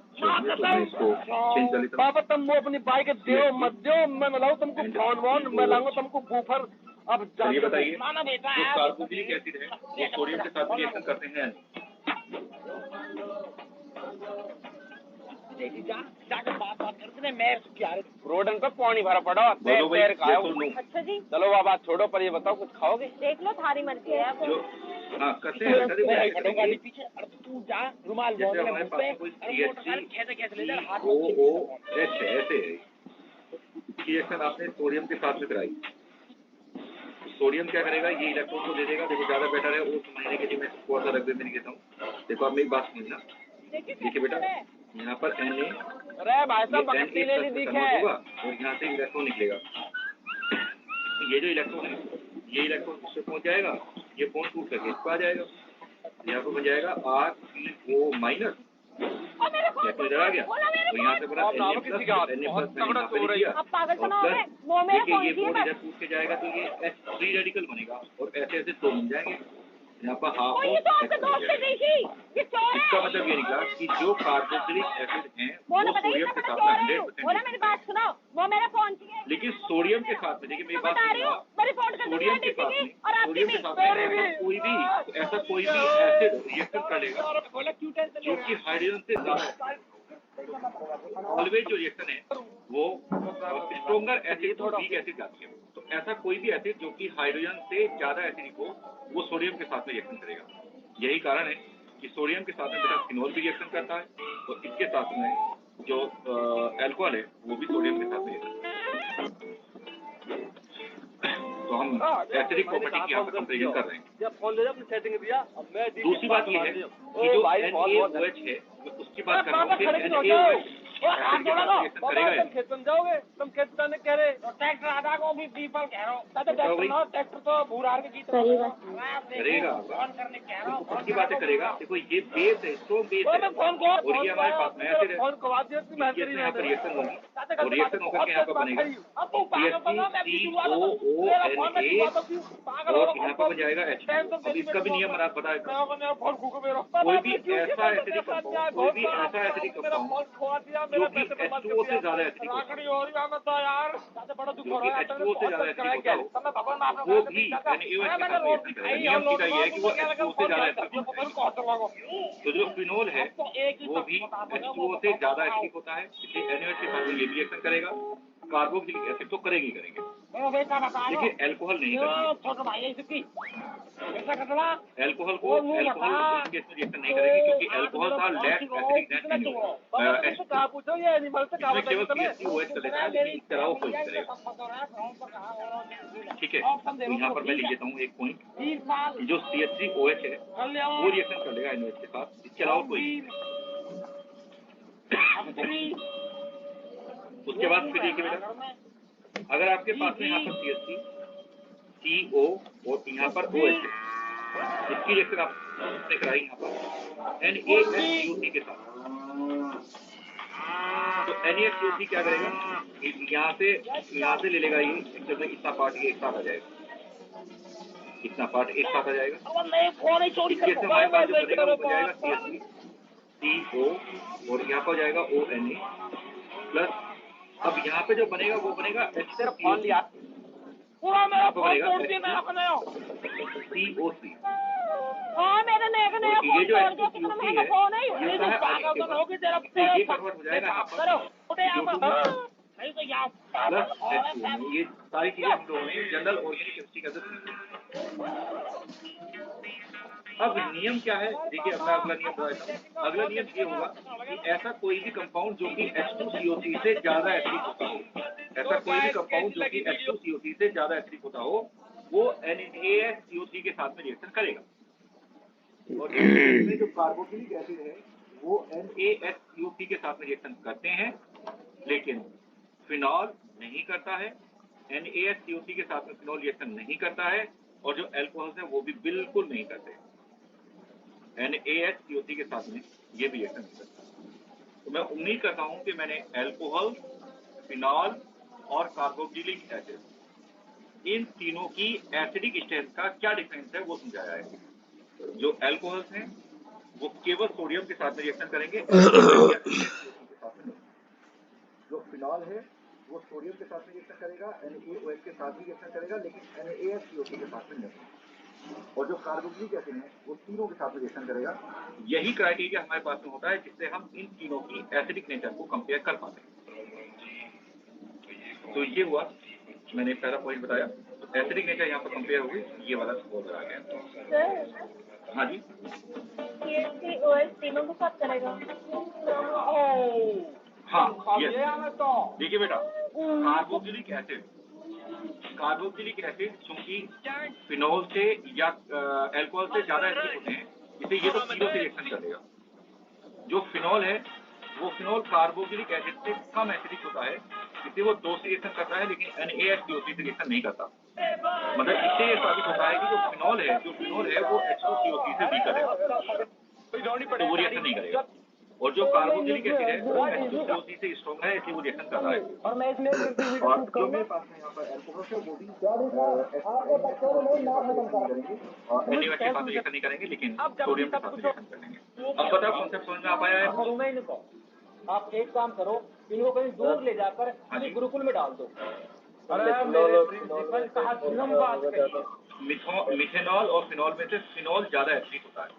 [SPEAKER 4] पापा तुम वो अपनी बाइक दो मत दो, मैं मिलाऊँ तुमको फोन वोन, मैं लाऊंगा तुमको बूफर अब
[SPEAKER 1] चलिए बताइए,
[SPEAKER 4] माना बेटा
[SPEAKER 1] जो
[SPEAKER 4] है
[SPEAKER 1] कार्बोक्सिलिक एसिड है वो सोडियम के साथ रिएक्शन करते हैं या नहीं?
[SPEAKER 4] देखी जा जाके बात करते मैं क्या रोडन पे पानी भरा पड़ा
[SPEAKER 1] बोलो भाई,
[SPEAKER 4] पैर का
[SPEAKER 1] yes or no?
[SPEAKER 3] अच्छा जी,
[SPEAKER 4] चलो बाबा छोड़ो पर ये बताओ कुछ खाओगे
[SPEAKER 3] देख लो थारी मर्जी है अब।
[SPEAKER 1] जो हाँ करते हैं ऐसा
[SPEAKER 4] मैं
[SPEAKER 1] देखो,
[SPEAKER 4] फटूंगा नहीं पीछे अरे तू जा रुमाल
[SPEAKER 1] जैसे
[SPEAKER 4] बांध ले
[SPEAKER 1] हमारे
[SPEAKER 4] मुंह
[SPEAKER 1] पास
[SPEAKER 4] पे
[SPEAKER 1] में कोई
[SPEAKER 4] अरे मोटरसाइकिल कैसे ले जा हाथ में
[SPEAKER 1] CHOOH है, ऐसे रिएक्शन आपने सोडियम के साथ में कराई, सोडियम क्या करेगा, ये इलेक्ट्रॉन को दे देगा। देखो ज्यादा बेटर है वो समझने के लिए मैं थोड़ा सा रख देने देता हूँ। देखो आप मेरी बात सुनना, देखिए बेटा यहाँ पर Na
[SPEAKER 4] अरे भाई साहब बकती ले ली दिखे
[SPEAKER 1] होगा और यहाँ से इलेक्ट्रॉन निकलेगा। ये जो इलेक्ट्रॉन है ये इलेक्ट्रॉन किससे पहुंच जाएगा, ये बॉन्ड टूट करके इस पर आ जाएगा, यहाँ पर बन जाएगा R3O माइनस, इधर आ गया तो यहाँ से बना Na प्लस
[SPEAKER 3] आप पागल तो ना हो गए? वो मेरा
[SPEAKER 1] देखिए
[SPEAKER 3] फोन
[SPEAKER 1] ये
[SPEAKER 3] की है
[SPEAKER 1] बॉन्ड
[SPEAKER 3] बस।
[SPEAKER 1] इधर टूट के जाएगा तो ये H3 रेडिकल बनेगा और ऐसे ऐसे दो बन जाएंगे। यहाँ पर हाफ
[SPEAKER 3] ये तो आपके दोस्त से देखी, ये चोर
[SPEAKER 1] इसका
[SPEAKER 3] है।
[SPEAKER 1] मतलब ये निकला कि जो कार्बोक्सिलिक एसिड हैं
[SPEAKER 3] वो
[SPEAKER 1] वो
[SPEAKER 3] ना बताइए
[SPEAKER 1] सोडियम
[SPEAKER 3] मैं
[SPEAKER 1] के साथ
[SPEAKER 3] चोर
[SPEAKER 1] में
[SPEAKER 3] है। बोला मेरी
[SPEAKER 1] 100%
[SPEAKER 3] बात सुनो, वो मेरा फोन की है।
[SPEAKER 1] लेकिन सोडियम के साथ में, देखिए मेरी बात
[SPEAKER 3] बता रही हूँ, मैं रिपोर्ट कर दूंगी
[SPEAKER 1] सोडियम के साथ
[SPEAKER 3] डीसी
[SPEAKER 1] में,
[SPEAKER 3] की और आपकी
[SPEAKER 1] सोडियम के
[SPEAKER 3] भी।
[SPEAKER 1] साथ में ऐसा कोई भी एसिड रिएक्शन कर लेगा जो कि हाइड्रोजन से ज्यादा है। ऑलवेज जो रिएक्शन है वो स्ट्रोंगर एसिड और वीक एसिड जाती है। तो ऐसा कोई भी एसिड जो कि हाइड्रोजन से ज्यादा एसिडिक हो वो सोडियम के साथ में रिएक्शन करेगा। यही कारण है कि सोडियम के साथ में बेटा फिनोल भी रिएक्शन करता है और इसके साथ में जो अल्कोहल है वो भी सोडियम के साथ में रिएक्शन करता है। तो हम एसिडिक प्रॉपर्टी की यहाँ पे कंपेरिजन कर रहे हैं।
[SPEAKER 4] फोन ले जा अपनी सेटिंग दिया अब मैं
[SPEAKER 1] दूसरी बात ये है कि जो NaOH है मैं उसकी बात कर रहा हूँ कि NaOH एसिड के साथ रिएक्शन करेगा या नहीं?
[SPEAKER 4] खेत में जाओगे तुम खेत जाने कह रहे ट्रैक्टर आधा को भी पीपल कह रहा हूँ ट्रैक्टर तो भूरार के गीत
[SPEAKER 1] करेगा उसकी बातें करेगा। देखो ये बेस है, स्ट्रॉन्ग बेस है और ये हमारे पास में एसिड है, यहाँ पर रिएक्शन होगी और रिएक्शन होकर के यहाँ पर बनेगा CH3COONA और यहाँ पर बन जाएगा H2O। अब इसका भी नियम मैंने बताया, कोई भी ऐसा एसिडिक कंपाउंड, कोई भी ऐसा एसिडिक कंपाउंड जो कि H2O से ज्यादा एसिडिक होता है, जो कि H2O से ज्यादा एसिडिक होता हो वो भी NaOH के साथ रिएक्शन करेगा। नियम सीधा ये है कि वो H2O से ज्यादा एसिडिक होता है। तो जो फिनोल है वो भी H2O से ज्यादा एसिडिक होता है, इसलिए NaOH के साथ में ये भी रिएक्शन करेगा। कार्बोक्सिलिक एसिड तो करेंगे ही करेंगे, लेकिन अल्कोहल नहीं करेंगे। अल्कोहल को इनके इसमें रिएक्शन नहीं करेंगे क्योंकि अल्कोहल था लेस एसिडिक देन इसमें केवल CH3OH चलेगा, लेकिन इसके अलावा कोई नहीं करेगा। ठीक है, तो यहाँ पर मैं लिख देता हूँ एक पॉइंट, जो CH3OH है वो रिएक्शन कर लेगा NaOH के साथ, इसके अलावा कोई नहीं। उसके बाद फिर देखिए बेटा, अगर आपके पास में यहाँ पर CH3 CO और यहाँ पर OH है, इसकी रिएक्शन आपने कराई यहाँ पर NaHCO3 के साथ, तो NaHCO3 क्या करेगा, यहाँ से ले लेगा ये एक्चुअल में इतना पार्ट ये एक साथ आ जाएगा, इतना पार्ट एक साथ आ जाएगा। इसके हमारे पास जो बनेगा वो बन जाएगा CH3 CO और यहाँ पर जाएगा ONA प्लस, अब यहाँ पे जो बनेगा वो बनेगा H2CO3 CO3।
[SPEAKER 3] हाँ मेरा नया नया
[SPEAKER 1] ये जो
[SPEAKER 3] कितना महंगा फोन है
[SPEAKER 1] ये कन्वर्ट हो जाएगा यहाँ पर प्लस H2O। ये सारी चीजें हम लोगों ने जनरल ऑर्गेनिक केमिस्ट्री के अंदर। अब नियम क्या है, देखिए अपना अगला नियम बताता हूँ। अगला नियम ये होगा कि ऐसा कोई भी कंपाउंड जो कि H2CO3 से ज्यादा एसिडिक होता हो, ऐसा कोई भी कंपाउंड जो कि H2CO3 से ज्यादा एसिडिक होता हो वो NaHCO3 के साथ में रिएक्शन करेगा। और इसमें जो कार्बोक्सिलिक एसिड है वो NaHCO3 के साथ में रिएक्शन करते हैं, लेकिन फिनॉल नहीं करता है। NaHCO3 के साथ में फिनॉल रिएक्शन नहीं करता है और जो अल्कोहल्स हैं वो भी बिल्कुल नहीं करते। NaHCO3 के साथ में ये भी रिएक्शन नहीं करता। तो मैं उम्मीद करता हूं कि मैंने अल्कोहल, फिनॉल और कार्बोक्सिलिक एसिड इन तीनों की एसिडिक स्ट्रेंथ का क्या डिफरेंस है वो समझाया है। जो अल्कोहल्स हैं वो केवल सोडियम के साथ में रिएक्शन करेंगे, जो फिनॉल है वो सोडियम के साथ में रिएक्शन करेगा, NaOH के साथ भी रिएक्शन करेगा, लेकिन NaHCO2 के साथ में नहीं। और जो कार्बोक्सिलिक एसिड है वो तीनों के साथ में रिएक्शन करेगा। यही क्राइटेरिया हमारे पास में होता है जिससे हम इन तीनों की एसिडिक नेचर को कंपेयर कर पाते हैं। तो ये हुआ, मैंने पहला पॉइंट बताया। तो एसिडिक नेचर यहाँ पर कंपेयर हो गई, ये वाला स्कोर आ गया। हाँ जी,
[SPEAKER 3] CH3OH तीनों के साथ करेगा।
[SPEAKER 1] हाँ ये देखिए बेटा, कार्बोक्सिलिक एसिड चूंकि फिनॉल से या अल्कोहल से ज्यादा एसिडिक होते हैं, इसलिए ये तो तीनों से रिएक्शन करेगा। जो फिनॉल है वो फिनॉल कार्बोक्सिलिक एसिड से कम एसिडिक होता है, इसलिए वो 2 से रिएक्शन करता है, लेकिन NaHCO3 से रिएक्शन नहीं करता। मतलब इससे ये साबित होता है कि जो फिनॉल है वो H2CO3 से वीकर है, तो वो रिएक्शन नहीं करेगा। और जो कार्बोक्सिलिक एसिड है वो H2CO3 से स्ट्रॉन्ग है, इसलिए वो रिएक्शन कर रहा है। और जो मेरे पास में यहाँ पर अल्कोहल है वो भी NaOH के साथ रिएक्शन नहीं करेंगे, लेकिन सोडियम के साथ रिएक्शन करेंगे। अब बताओ कॉन्सेप्ट समझ में आ पाया है?
[SPEAKER 4] आप एक काम करो, इनको कहीं दूर ले जाकर अपने गुरुकुल में डाल दो।
[SPEAKER 1] मिथेनॉल और फिनॉल में से फिनॉल ज्यादा एसिडिक होता है।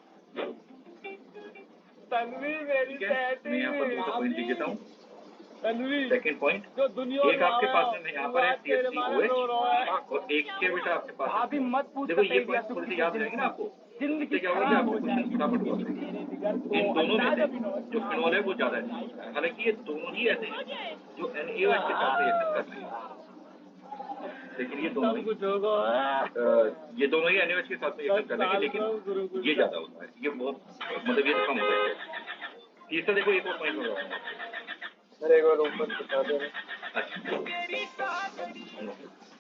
[SPEAKER 1] ठीक है, मैं यहाँ पर दूसरा पॉइंट लिख देता हूँ। सेकेंड पॉइंट, एक आपके पास में यहाँ पर है CH3OH और एक के बेटा आपके पास है। देखो ये पॉइंट थोड़ी सी याद रहेंगे ना आपको, इससे क्या होगा कि आपको क्वेश्चन फटाफट हुआ करेंगे। इन दोनों में से जो फिनॉल है वो ज्यादा एसिडिक होता है, हालांकि ये दोनों ही ऐसे हैं जो NaOH के साथ रिएक्शन कर रहे हैं, लेकिन ये दोनों ही NaOH के साथ रिएक्शन कर लेंगे, लेकिन ये ज्यादा होता है, ये बहुत मतलब ये कम होता है। तीसरा देखो एक और पॉइंट होगा,
[SPEAKER 5] अरे एक बार ऊपर बता दो।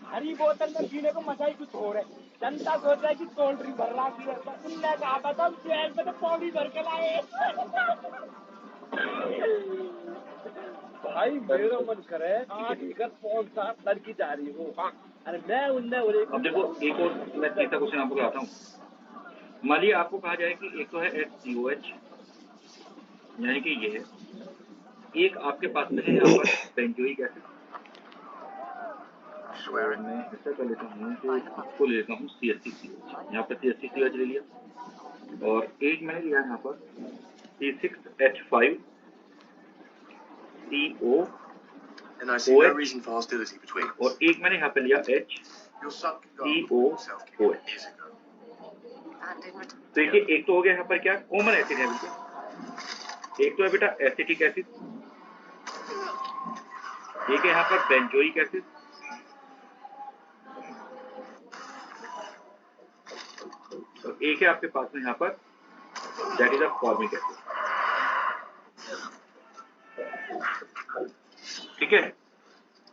[SPEAKER 4] हरी बोतल में पीने को मजा ही कुछ और है। जनता सोच रहा है कि कोल्ड ड्रिंक भर रहा है, तुमने कहा था तुम शहर में तो पौड़ी भर के लाए। भाई मेरा मन करे आज घर 5-7 लड़की जा रही हो, अरे मैं उनने बोले।
[SPEAKER 1] अब देखो एक और मैं तीसरा क्वेश्चन आपको बताता हूँ। मान लीजिए आपको कहा जाए कि एक तो है HCOH, यानी कि ये है, एक आपके पास में है यहाँ पर बेंजोइक एसिड। मैं ऐसा कर लेता हूँ कि इसको ले लेता हूँ CH3CH, यहाँ पर CH3CH ले लिया, और एक मैंने लिया यहाँ पर C6H5CO, और एक मैंने यहाँ पे लिया HCOOH। तो देखिए एक तो हो गया यहाँ पर क्या कॉमन एसिड है बिल्कुल, एक तो है बेटा एसिटिक एसिड, एक है यहाँ पर बेंजोइक एसिड, और एक है आपके पास में यहाँ पर that is a formic acid. ठीक है,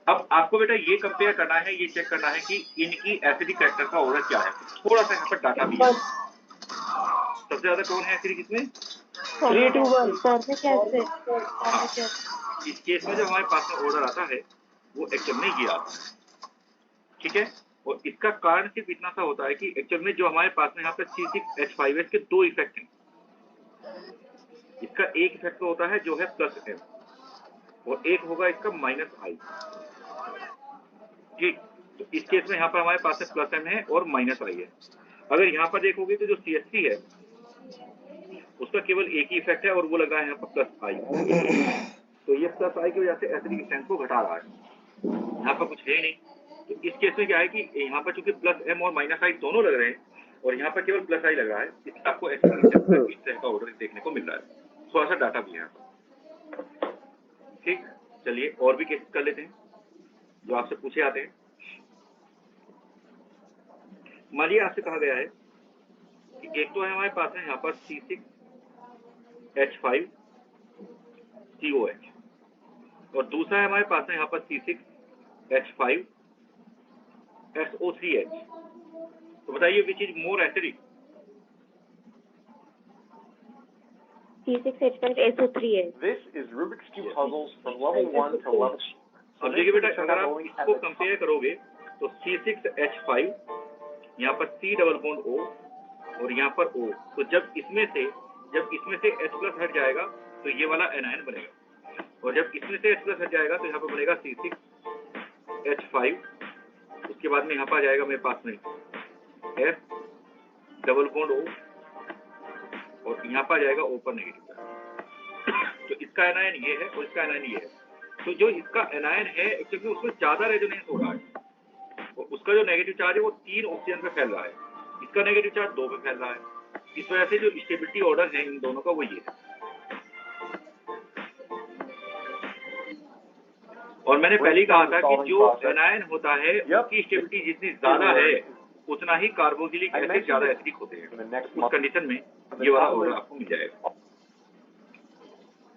[SPEAKER 1] अब आपको बेटा ये कंपेयर करना है, ये चेक करना है कि इनकी एसिडिक कैरेक्टर का ऑर्डर क्या है। थोड़ा सा यहाँ पर डाटा भी है। सबसे ज्यादा कौन है एसिडिक इसमें?
[SPEAKER 3] 3 to 1 कैसे?
[SPEAKER 1] हाँ, इस केस में जब हमारे पास में ऑर्डर आता है वो एक्चुअल में ये आता है। ठीक है, और इसका कारण सिर्फ इतना सा होता है कि एक्चुअल में जो हमारे पास में यहाँ पे C6H5S के 2 इफेक्ट हैं। इसका एक इफेक्ट तो होता है जो है +M, और एक होगा इसका -I। ठीक, तो इस केस में यहाँ पर हमारे पास में +M है और -I है। अगर यहाँ पर देखोगे तो जो CH3 है उसका केवल एक ही इफेक्ट है और वो लग रहा है यहाँ पर +I। तो ये +I की वजह से एसिडिक स्ट्रेंथ को घटा रहा है, यहाँ पर कुछ है नहीं। तो इस केस में क्या है कि यहाँ पर चूंकि +M और -I दोनों लग रहे हैं और यहाँ पर केवल +I लग रहा है, इसलिए आपको एसिडिक स्ट्रेंथ का ऑर्डर देखने को मिल रहा है। थोड़ा सा डाटा भी है यहाँ पर। ठीक, चलिए और भी केसेस कर लेते हैं जो आपसे पूछे आते हैं। मानिए आपसे कहा गया है कि एक तो है हमारे पास है यहाँ पर C6H5COH, और दूसरा है हमारे पास है यहाँ पर C6H5SO3H। तो बताइए which is more acidic?
[SPEAKER 3] C6H5SO3H।
[SPEAKER 5] This is Rubik's Cube puzzles from level 1 to level 2.
[SPEAKER 1] अब देखिए बेटा अगर आप इसको कंपेयर करोगे तो C6H5 यहाँ पर C डबल बॉन्ड O और यहाँ पर O, तो जब इसमें से H+ हट जाएगा तो ये वाला एनायन बनेगा, और जब इसमें से H+ हट जाएगा तो यहाँ पर बनेगा C6 H5, उसके बाद में यहाँ पर आ जाएगा मेरे पास में F डबल बॉन्ड O और यहाँ पर आ जाएगा O पर नेगेटिव चार्ज। तो इसका एनायन ये है और इसका एनायन ये है। तो जो इसका एनायन है एक्चुअली उसमें ज्यादा रेजोनेंस हो रहा है और उसका जो नेगेटिव चार्ज है वो 3 ऑक्सीजन पे फैल रहा है, इसका नेगेटिव चार्ज 2 पे फैल रहा है। इस वजह से जो स्टेबिलिटी ऑर्डर है इन दोनों का वो ये है। और मैंने पहले ही कहा था कि जो एनायन होता है उसकी स्टेबिलिटी जितनी ज्यादा है उतना ही कार्बोक्सिलिक एसिड ज्यादा एसिडिक होते हैं। उस कंडीशन में ये वाला ऑर्डर आपको मिल जाएगा।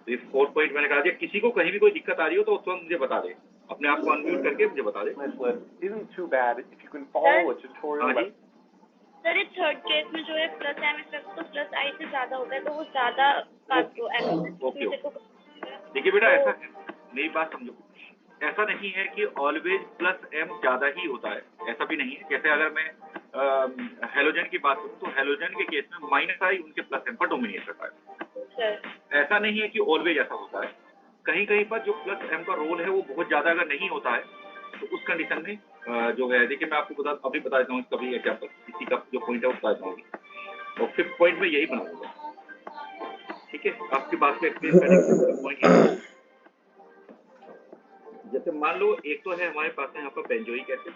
[SPEAKER 1] तो ये 4 पॉइंट मैंने कहा किसी को कहीं भी कोई दिक्कत आ रही हो तो तुरंत मुझे बता दे, अपने आप को अनम्यूट करके मुझे बता दे।
[SPEAKER 5] Isn't too bad if you can follow a tutorial.
[SPEAKER 1] हाँ जी
[SPEAKER 3] सर, इस थर्ड केस में जो है प्लस एम इफेक्ट तो प्लस आई से ज्यादा होता है, तो वो ज्यादा कार्बो
[SPEAKER 1] ओके। देखिए बेटा ऐसा है, मेरी बात समझो, ऐसा नहीं है कि ऑलवेज प्लस एम ज्यादा ही होता है, ऐसा भी नहीं है। जैसे अगर मैं हेलोजन की बात करूं तो हेलोजन के केस में माइनस आई उनके प्लस एम पर डोमिनेट करता है। ऐसा नहीं है कि ऑलवेज ऐसा होता है, कहीं कहीं पर जो प्लस एम का रोल है वो बहुत ज्यादा अगर नहीं होता है तो उस कंडीशन में जो है, देखिए मैं आपको अभी बता देता हूँ कभी एग्जाम्पल, इसी का जो पॉइंट है वो बता देता हूँ और 5th पॉइंट में यही बनाऊंगा। ठीक है, आपकी बात को एक्सप्लेन करने के पॉइंट। जैसे मान लो एक तो है हमारे पास में यहाँ पर बेंजोइक एसिड,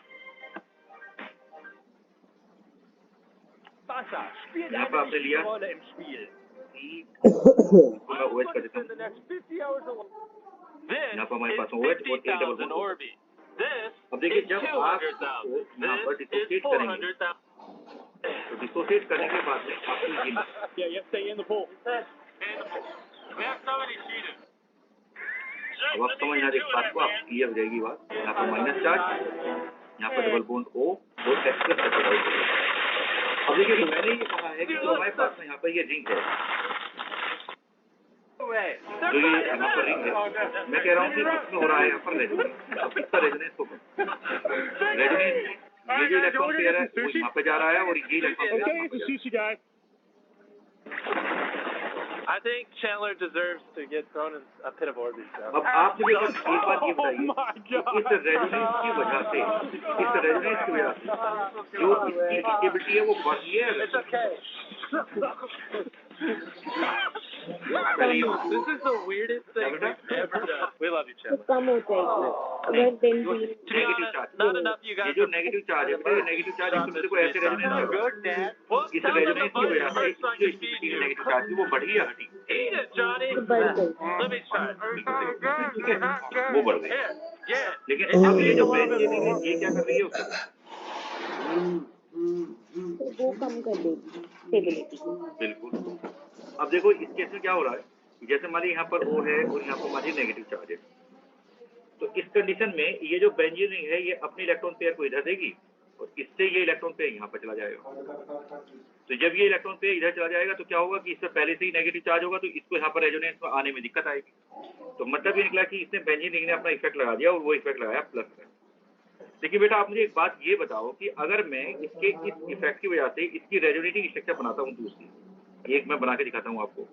[SPEAKER 1] यहाँ पर आपने लिया OH का देता हूँ, यहाँ पर हमारे पास OH और A डबल बॉन्ड। अब देखिए जब आप यहाँ पर डिसोसिएट करेंगे तो डिसोसिएट करने के बाद में आपको अब आप समझ यहाँ इस बात को, आप क्लियर हो जाएगी बात। यहाँ पर माइनस चार्ज, यहाँ पर डबल बॉन्ड O और H प्लस। अब देखिए मैंने ये कहा है कि जो हमारे पास में यहाँ पर ये रिंग है, जो ये यहाँ पर रिंग है, मैं कह रहा हूँ कि इसमें हो रहा है यहाँ पर रेजोनेंस। अब इसका रेजोनेंस होगा, रेजोनेंस ये जो इलेक्ट्रॉन पेयर है वो यहाँ पे जा रहा है और ये इलेक्ट्रॉन पेयर यहाँ पे जा रहा है।
[SPEAKER 6] I think Chandler deserves to get thrown in a pit of Orbeez.
[SPEAKER 1] अब आप मुझे बस एक बात ये बताइए, इस रेजोनेंस की वजह से जो इसकी स्टेबिलिटी है वो बढ़ी है।
[SPEAKER 6] This is the weirdest thing we've ever done. We love you, Chandler.
[SPEAKER 3] कम हो जाएगी अगर benzene
[SPEAKER 1] negative charge,
[SPEAKER 6] Not enough you
[SPEAKER 1] ये
[SPEAKER 6] guys.
[SPEAKER 1] जो नेगेटिव चार्ज है, नेगेटिव चार्ज इसमें को ऐसे रेजोनेंस होगा। इस रेजोनेंस की वजह से जो स्टेबिलिटी है नेगेटिव चार्ज की वो बढ़ी या घटी?
[SPEAKER 6] Eat it, Johnny.
[SPEAKER 3] बढ़ गई।
[SPEAKER 6] Let me try.
[SPEAKER 1] ठीक है, वो बढ़ गई।
[SPEAKER 6] Here, yeah.
[SPEAKER 1] लेकिन अब ये जो बेंजीन है ये क्या कर रही है उसको?
[SPEAKER 3] वो कम कर देगी स्टेबिलिटी।
[SPEAKER 1] बिल्कुल। अब देखो इस केस में क्या हो रहा है, जैसे मान लीजिए यहाँ पर O है और यहाँ पर मान लीजिए नेगेटिव चार्ज है, तो इस कंडीशन में ये जो बेंजीन रिंग है ये अपनी इलेक्ट्रॉन पेयर को इधर देगी और इससे ये इलेक्ट्रॉन पेयर यहाँ पर चला जाएगा। तो जब ये इलेक्ट्रॉन पेयर इधर चला जाएगा तो क्या होगा कि इससे पहले से ही नेगेटिव चार्ज होगा, तो इसको यहाँ पर रेजोनेंस में आने में दिक्कत आएगी। तो मतलब ये निकला कि इसने बेंजीन रिंग ने अपना इफेक्ट लगा दिया और वो इफेक्ट लगाया प्लस में। देखिए बेटा आप मुझे एक बात ये बताओ कि अगर मैं इसके इस इफेक्ट की वजह से इसकी रेजोनेटिंग स्ट्रक्चर बनाता हूँ दूसरी, एक मैं बना के दिखाता हूँ आपको।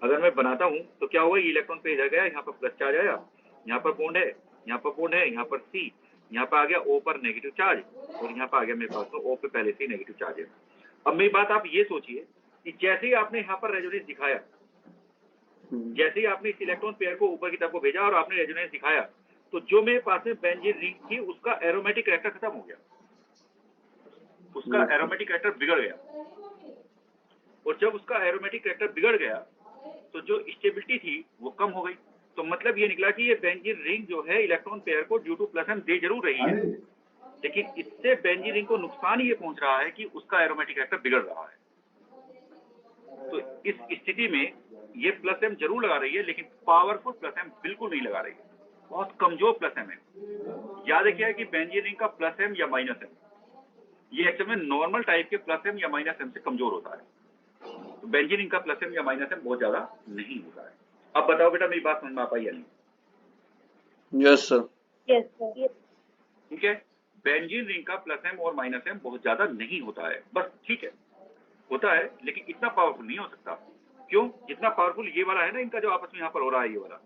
[SPEAKER 1] अगर मैं बनाता हूँ तो क्या हुआ, ये इलेक्ट्रॉन पे इधर गया, यहाँ पर प्लस चार्ज आया, यहाँ पर बॉन्ड है, यहाँ पर बॉन्ड है, यहाँ पर C, यहाँ पर आ गया O पर नेगेटिव चार्ज और यहाँ पर आ गया मेरे पास तो O पे पहले से ही नेगेटिव चार्ज है। अब मेरी बात आप ये सोचिए कि जैसे ही आपने यहाँ पर रेजोनेंस दिखाया, जैसे ही आपने इस इलेक्ट्रॉन पेयर को ऊपर की तरफ को भेजा और आपने रेजोनेंस दिखाया, तो जो मेरे पास में बेंजीन रिंग थी उसका एरोमेटिक कैरेक्टर खत्म हो गया, उसका एरोमेटिक कैरेक्टर बिगड़ गया। और जब उसका एरोमेटिक कैरेक्टर बिगड़ गया तो जो स्टेबिलिटी थी वो कम हो गई। तो मतलब ये निकला कि ये बेंजीन रिंग जो है इलेक्ट्रॉन पेयर को ड्यू टू प्लस एम दे जरूर रही है, लेकिन इससे बेंजीन रिंग को नुकसान ये पहुंच रहा है कि उसका एरोमेटिक कैरेक्टर बिगड़ रहा है। तो इस स्थिति में ये प्लस एम जरूर लगा रही है, लेकिन पावरफुल प्लस एम बिल्कुल नहीं लगा रही है, बहुत कमजोर प्लस एम है। याद रखिए कि बेंजीन रिंग का प्लस एम या माइनस एम ये एक्चुअल में नॉर्मल टाइप के प्लस एम या माइनस एम से कमजोर होता है। तो बेंजीन रिंग का प्लस एम या माइनस एम बहुत ज्यादा नहीं होता है। अब बताओ बेटा मेरी बात समझ में आ पाई या नहीं?
[SPEAKER 7] Yes sir.
[SPEAKER 3] Yes sir.
[SPEAKER 1] ठीक है, बेंजीन रिंग का प्लस एम और माइनस एम बहुत ज्यादा नहीं होता है, बस ठीक है होता है, लेकिन इतना पावरफुल नहीं हो सकता। क्यों? जितना पावरफुल ये वाला है ना इनका जो आपस में यहाँ पर हो रहा है, ये वाला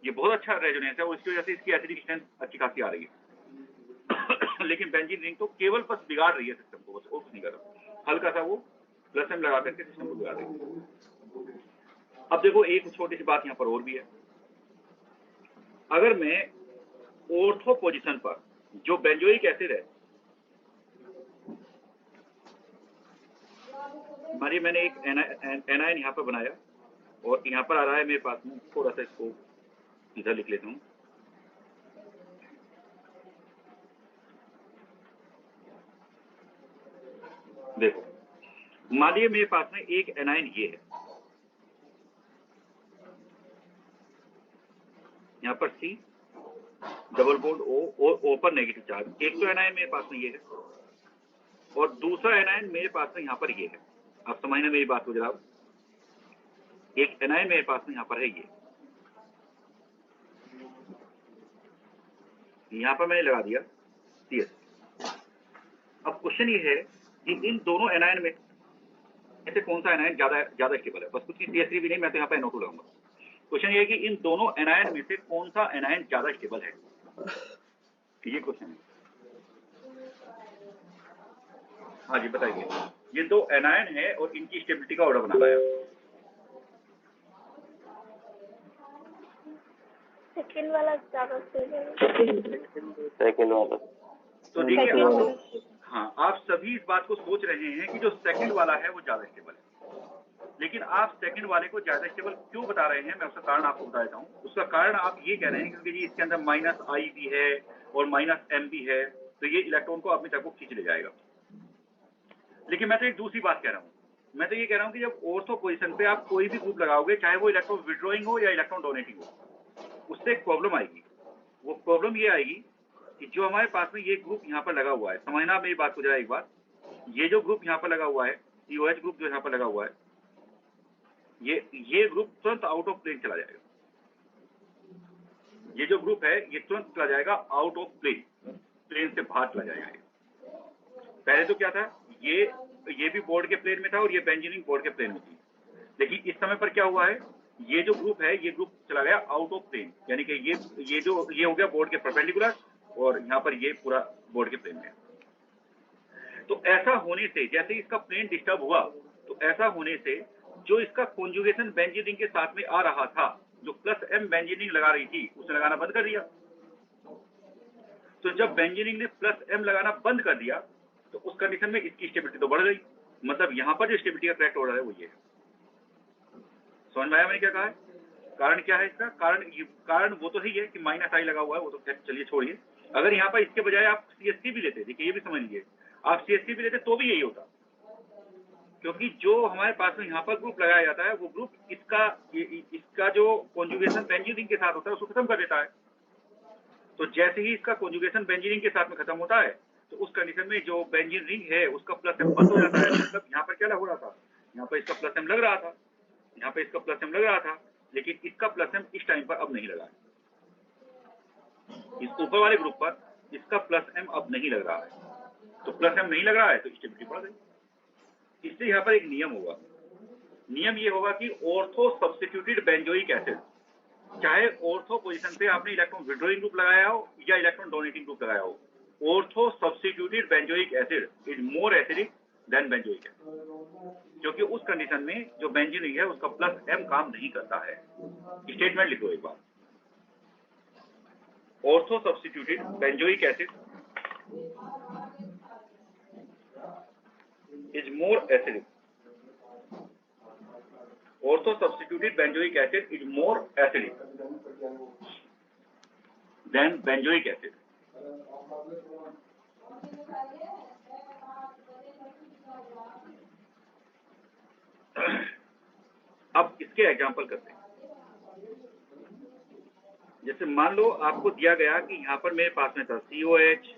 [SPEAKER 1] ये बहुत अच्छा रेजोनेंस है और इसकी वजह से इसकी एसिडिक स्ट्रेंथ अच्छी खासी आ रही है। लेकिन बेंजीन रिंग तो केवल बस बिगाड़ रही है सिस्टम को, बस और कुछ नहीं कर रहा, हल्का सा वो प्लस एम लगा करके सिस्टम को बिगाड़ रही है। अब देखो एक छोटी सी बात यहाँ पर और भी है, अगर मैं ऑर्थो पोजीशन पर जो बेंजोइक एसिड है, मानिए मैंने एक एनायन यहाँ पर बनाया और यहाँ पर आ रहा है मेरे पास में, थोड़ा सा इसको इधर लिख लेता हूँ, देखो मानिए मेरे पास में एक एनायन ये है, यहाँ पर C डबल बॉन्ड O पर नेगेटिव चार्ज, एक तो एनायन मेरे पास में ये है और दूसरा एनायन मेरे पास में यहाँ पर ये है। आप समझना मेरी बात को जरा, एक एनायन मेरे पास में यहाँ पर है ये, यहाँ पर मैंने लगा दिया CS। अब क्वेश्चन ये है कि इन दोनों एनायन में ऐसे कौन सा एनायन ज्यादा स्टेबल है, बस कुछ CS3 भी नहीं, मैं तो यहाँ पर NO2 लगाऊंगा। क्वेश्चन ये है कि इन दोनों एनायन में से कौन सा एनायन ज्यादा स्टेबल है, ये क्वेश्चन है। हाँ जी बताइए, ये दो एनायन है और इनकी स्टेबिलिटी का ऑर्डर बना रहा है।
[SPEAKER 3] सेकंड वाला ज्यादा स्टेबल,
[SPEAKER 5] सेकंड वाला।
[SPEAKER 1] तो देखिए हाँ, आप सभी इस बात को सोच रहे हैं कि जो सेकंड वाला है वो ज्यादा स्टेबल है, लेकिन आप सेकंड वाले को ज्यादा स्टेबल क्यों बता रहे हैं, मैं उसका कारण आपको बता देता हूँ। उसका कारण आप ये कह रहे हैं क्योंकि जी इसके अंदर -I भी है और -M भी है, तो ये इलेक्ट्रॉन को अपनी तरफ को खींच ले जाएगा। लेकिन मैं तो एक दूसरी बात कह रहा हूँ, मैं तो ये कह रहा हूँ कि जब ऑर्थो पोजीशन पे आप कोई भी ग्रुप लगाओगे, चाहे वो इलेक्ट्रॉन विड्रॉइंग हो या इलेक्ट्रॉन डोनेटिंग हो, उससे एक प्रॉब्लम आएगी। वो प्रॉब्लम ये आएगी कि जो हमारे पास में ये ग्रुप यहाँ पर लगा हुआ है, समझना मेरी बात को जरा एक बार, ये जो ग्रुप यहाँ पर लगा हुआ है, COH ग्रुप जो यहाँ पर लगा हुआ है, ये ग्रुप तुरंत आउट ऑफ प्लेन चला जाएगा। ये जो ग्रुप है ये तुरंत चला जाएगा आउट ऑफ प्लेन, प्लेन से बाहर चला जाएगा। पहले तो क्या था, ये भी बोर्ड के प्लेन में था और ये बेंजीन बोर्ड के प्लेन में थी, लेकिन इस समय पर क्या हुआ है, ये जो ग्रुप है ये ग्रुप चला गया आउट ऑफ प्लेन, यानी कि ये हो गया बोर्ड के परपेंडिकुलर और यहाँ पर ये पूरा बोर्ड के प्लेन में। तो ऐसा होने से, जैसे इसका प्लेन डिस्टर्ब हुआ, तो ऐसा होने से जो इसका कॉन्जुगेशन बेंजीन रिंग के साथ में आ रहा था, जो +M बेंजीन रिंग लगा रही थी, उसने लगाना बंद कर दिया। तो जब बेंजीन रिंग ने +M लगाना बंद कर दिया, तो उस कंडीशन में इसकी स्टेबिलिटी तो बढ़ गई, मतलब यहाँ पर जो स्टेबिलिटी का करेक्ट ऑर्डर है वो ये है। समझ में आया मैंने क्या कहा है? कारण क्या है इसका? कारण वो तो ही है कि -I लगा हुआ है, वो तो चलिए छोड़िए। अगर यहाँ पर इसके बजाय आप CH3 भी लेते, देखिए ये भी समझ लीजिए, आप CH3 भी लेते तो भी यही होता, क्योंकि जो हमारे पास में यहाँ पर ग्रुप लगाया जाता है वो ग्रुप इसका जो कॉन्जुगेशन बेंजीन रिंग के साथ होता है उसको खत्म कर देता है। तो जैसे ही इसका कॉन्जुगेशन बेंजीन रिंग के साथ में खत्म होता है, तो उस कंडीशन में जो बेंजीन रिंग है उसका +M बंद हो जाता है। मतलब यहाँ पर क्या हो रहा था, यहाँ पर इसका +M लग रहा था, यहाँ पे इसका +M लग रहा था, लेकिन इसका +M इस टाइम पर अब नहीं लगा है। इस ऊपर वाले ग्रुप पर इसका +M अब नहीं लग रहा है, तो +M नहीं लग रहा है तो स्टेबिलिटी बढ़ गई। इससे यहाँ पर एक नियम होगा, नियम ये होगा कि ऑर्थो सब्स्टिट्यूटेड बेंजोइक एसिड, चाहे ऑर्थो पोजीशन पे आपने इलेक्ट्रॉन विड्रॉइंग ग्रुप लगाया हो या इलेक्ट्रॉन डोनेटिंग ग्रुप लगाया हो, ortho substituted benzoic acid is more acidic then benzoic acid, क्योंकि उस कंडीशन में जो बेंजीन रिंग है उसका +M काम नहीं करता है। स्टेटमेंट लिखो एक बार, ortho substituted benzoic acid is more acidic. Ortho substituted benzoic acid is more acidic than benzoic acid. अब इसके एग्जांपल करते हैं। जैसे मान लो आपको दिया गया कि यहाँ पर मेरे पास में था COH,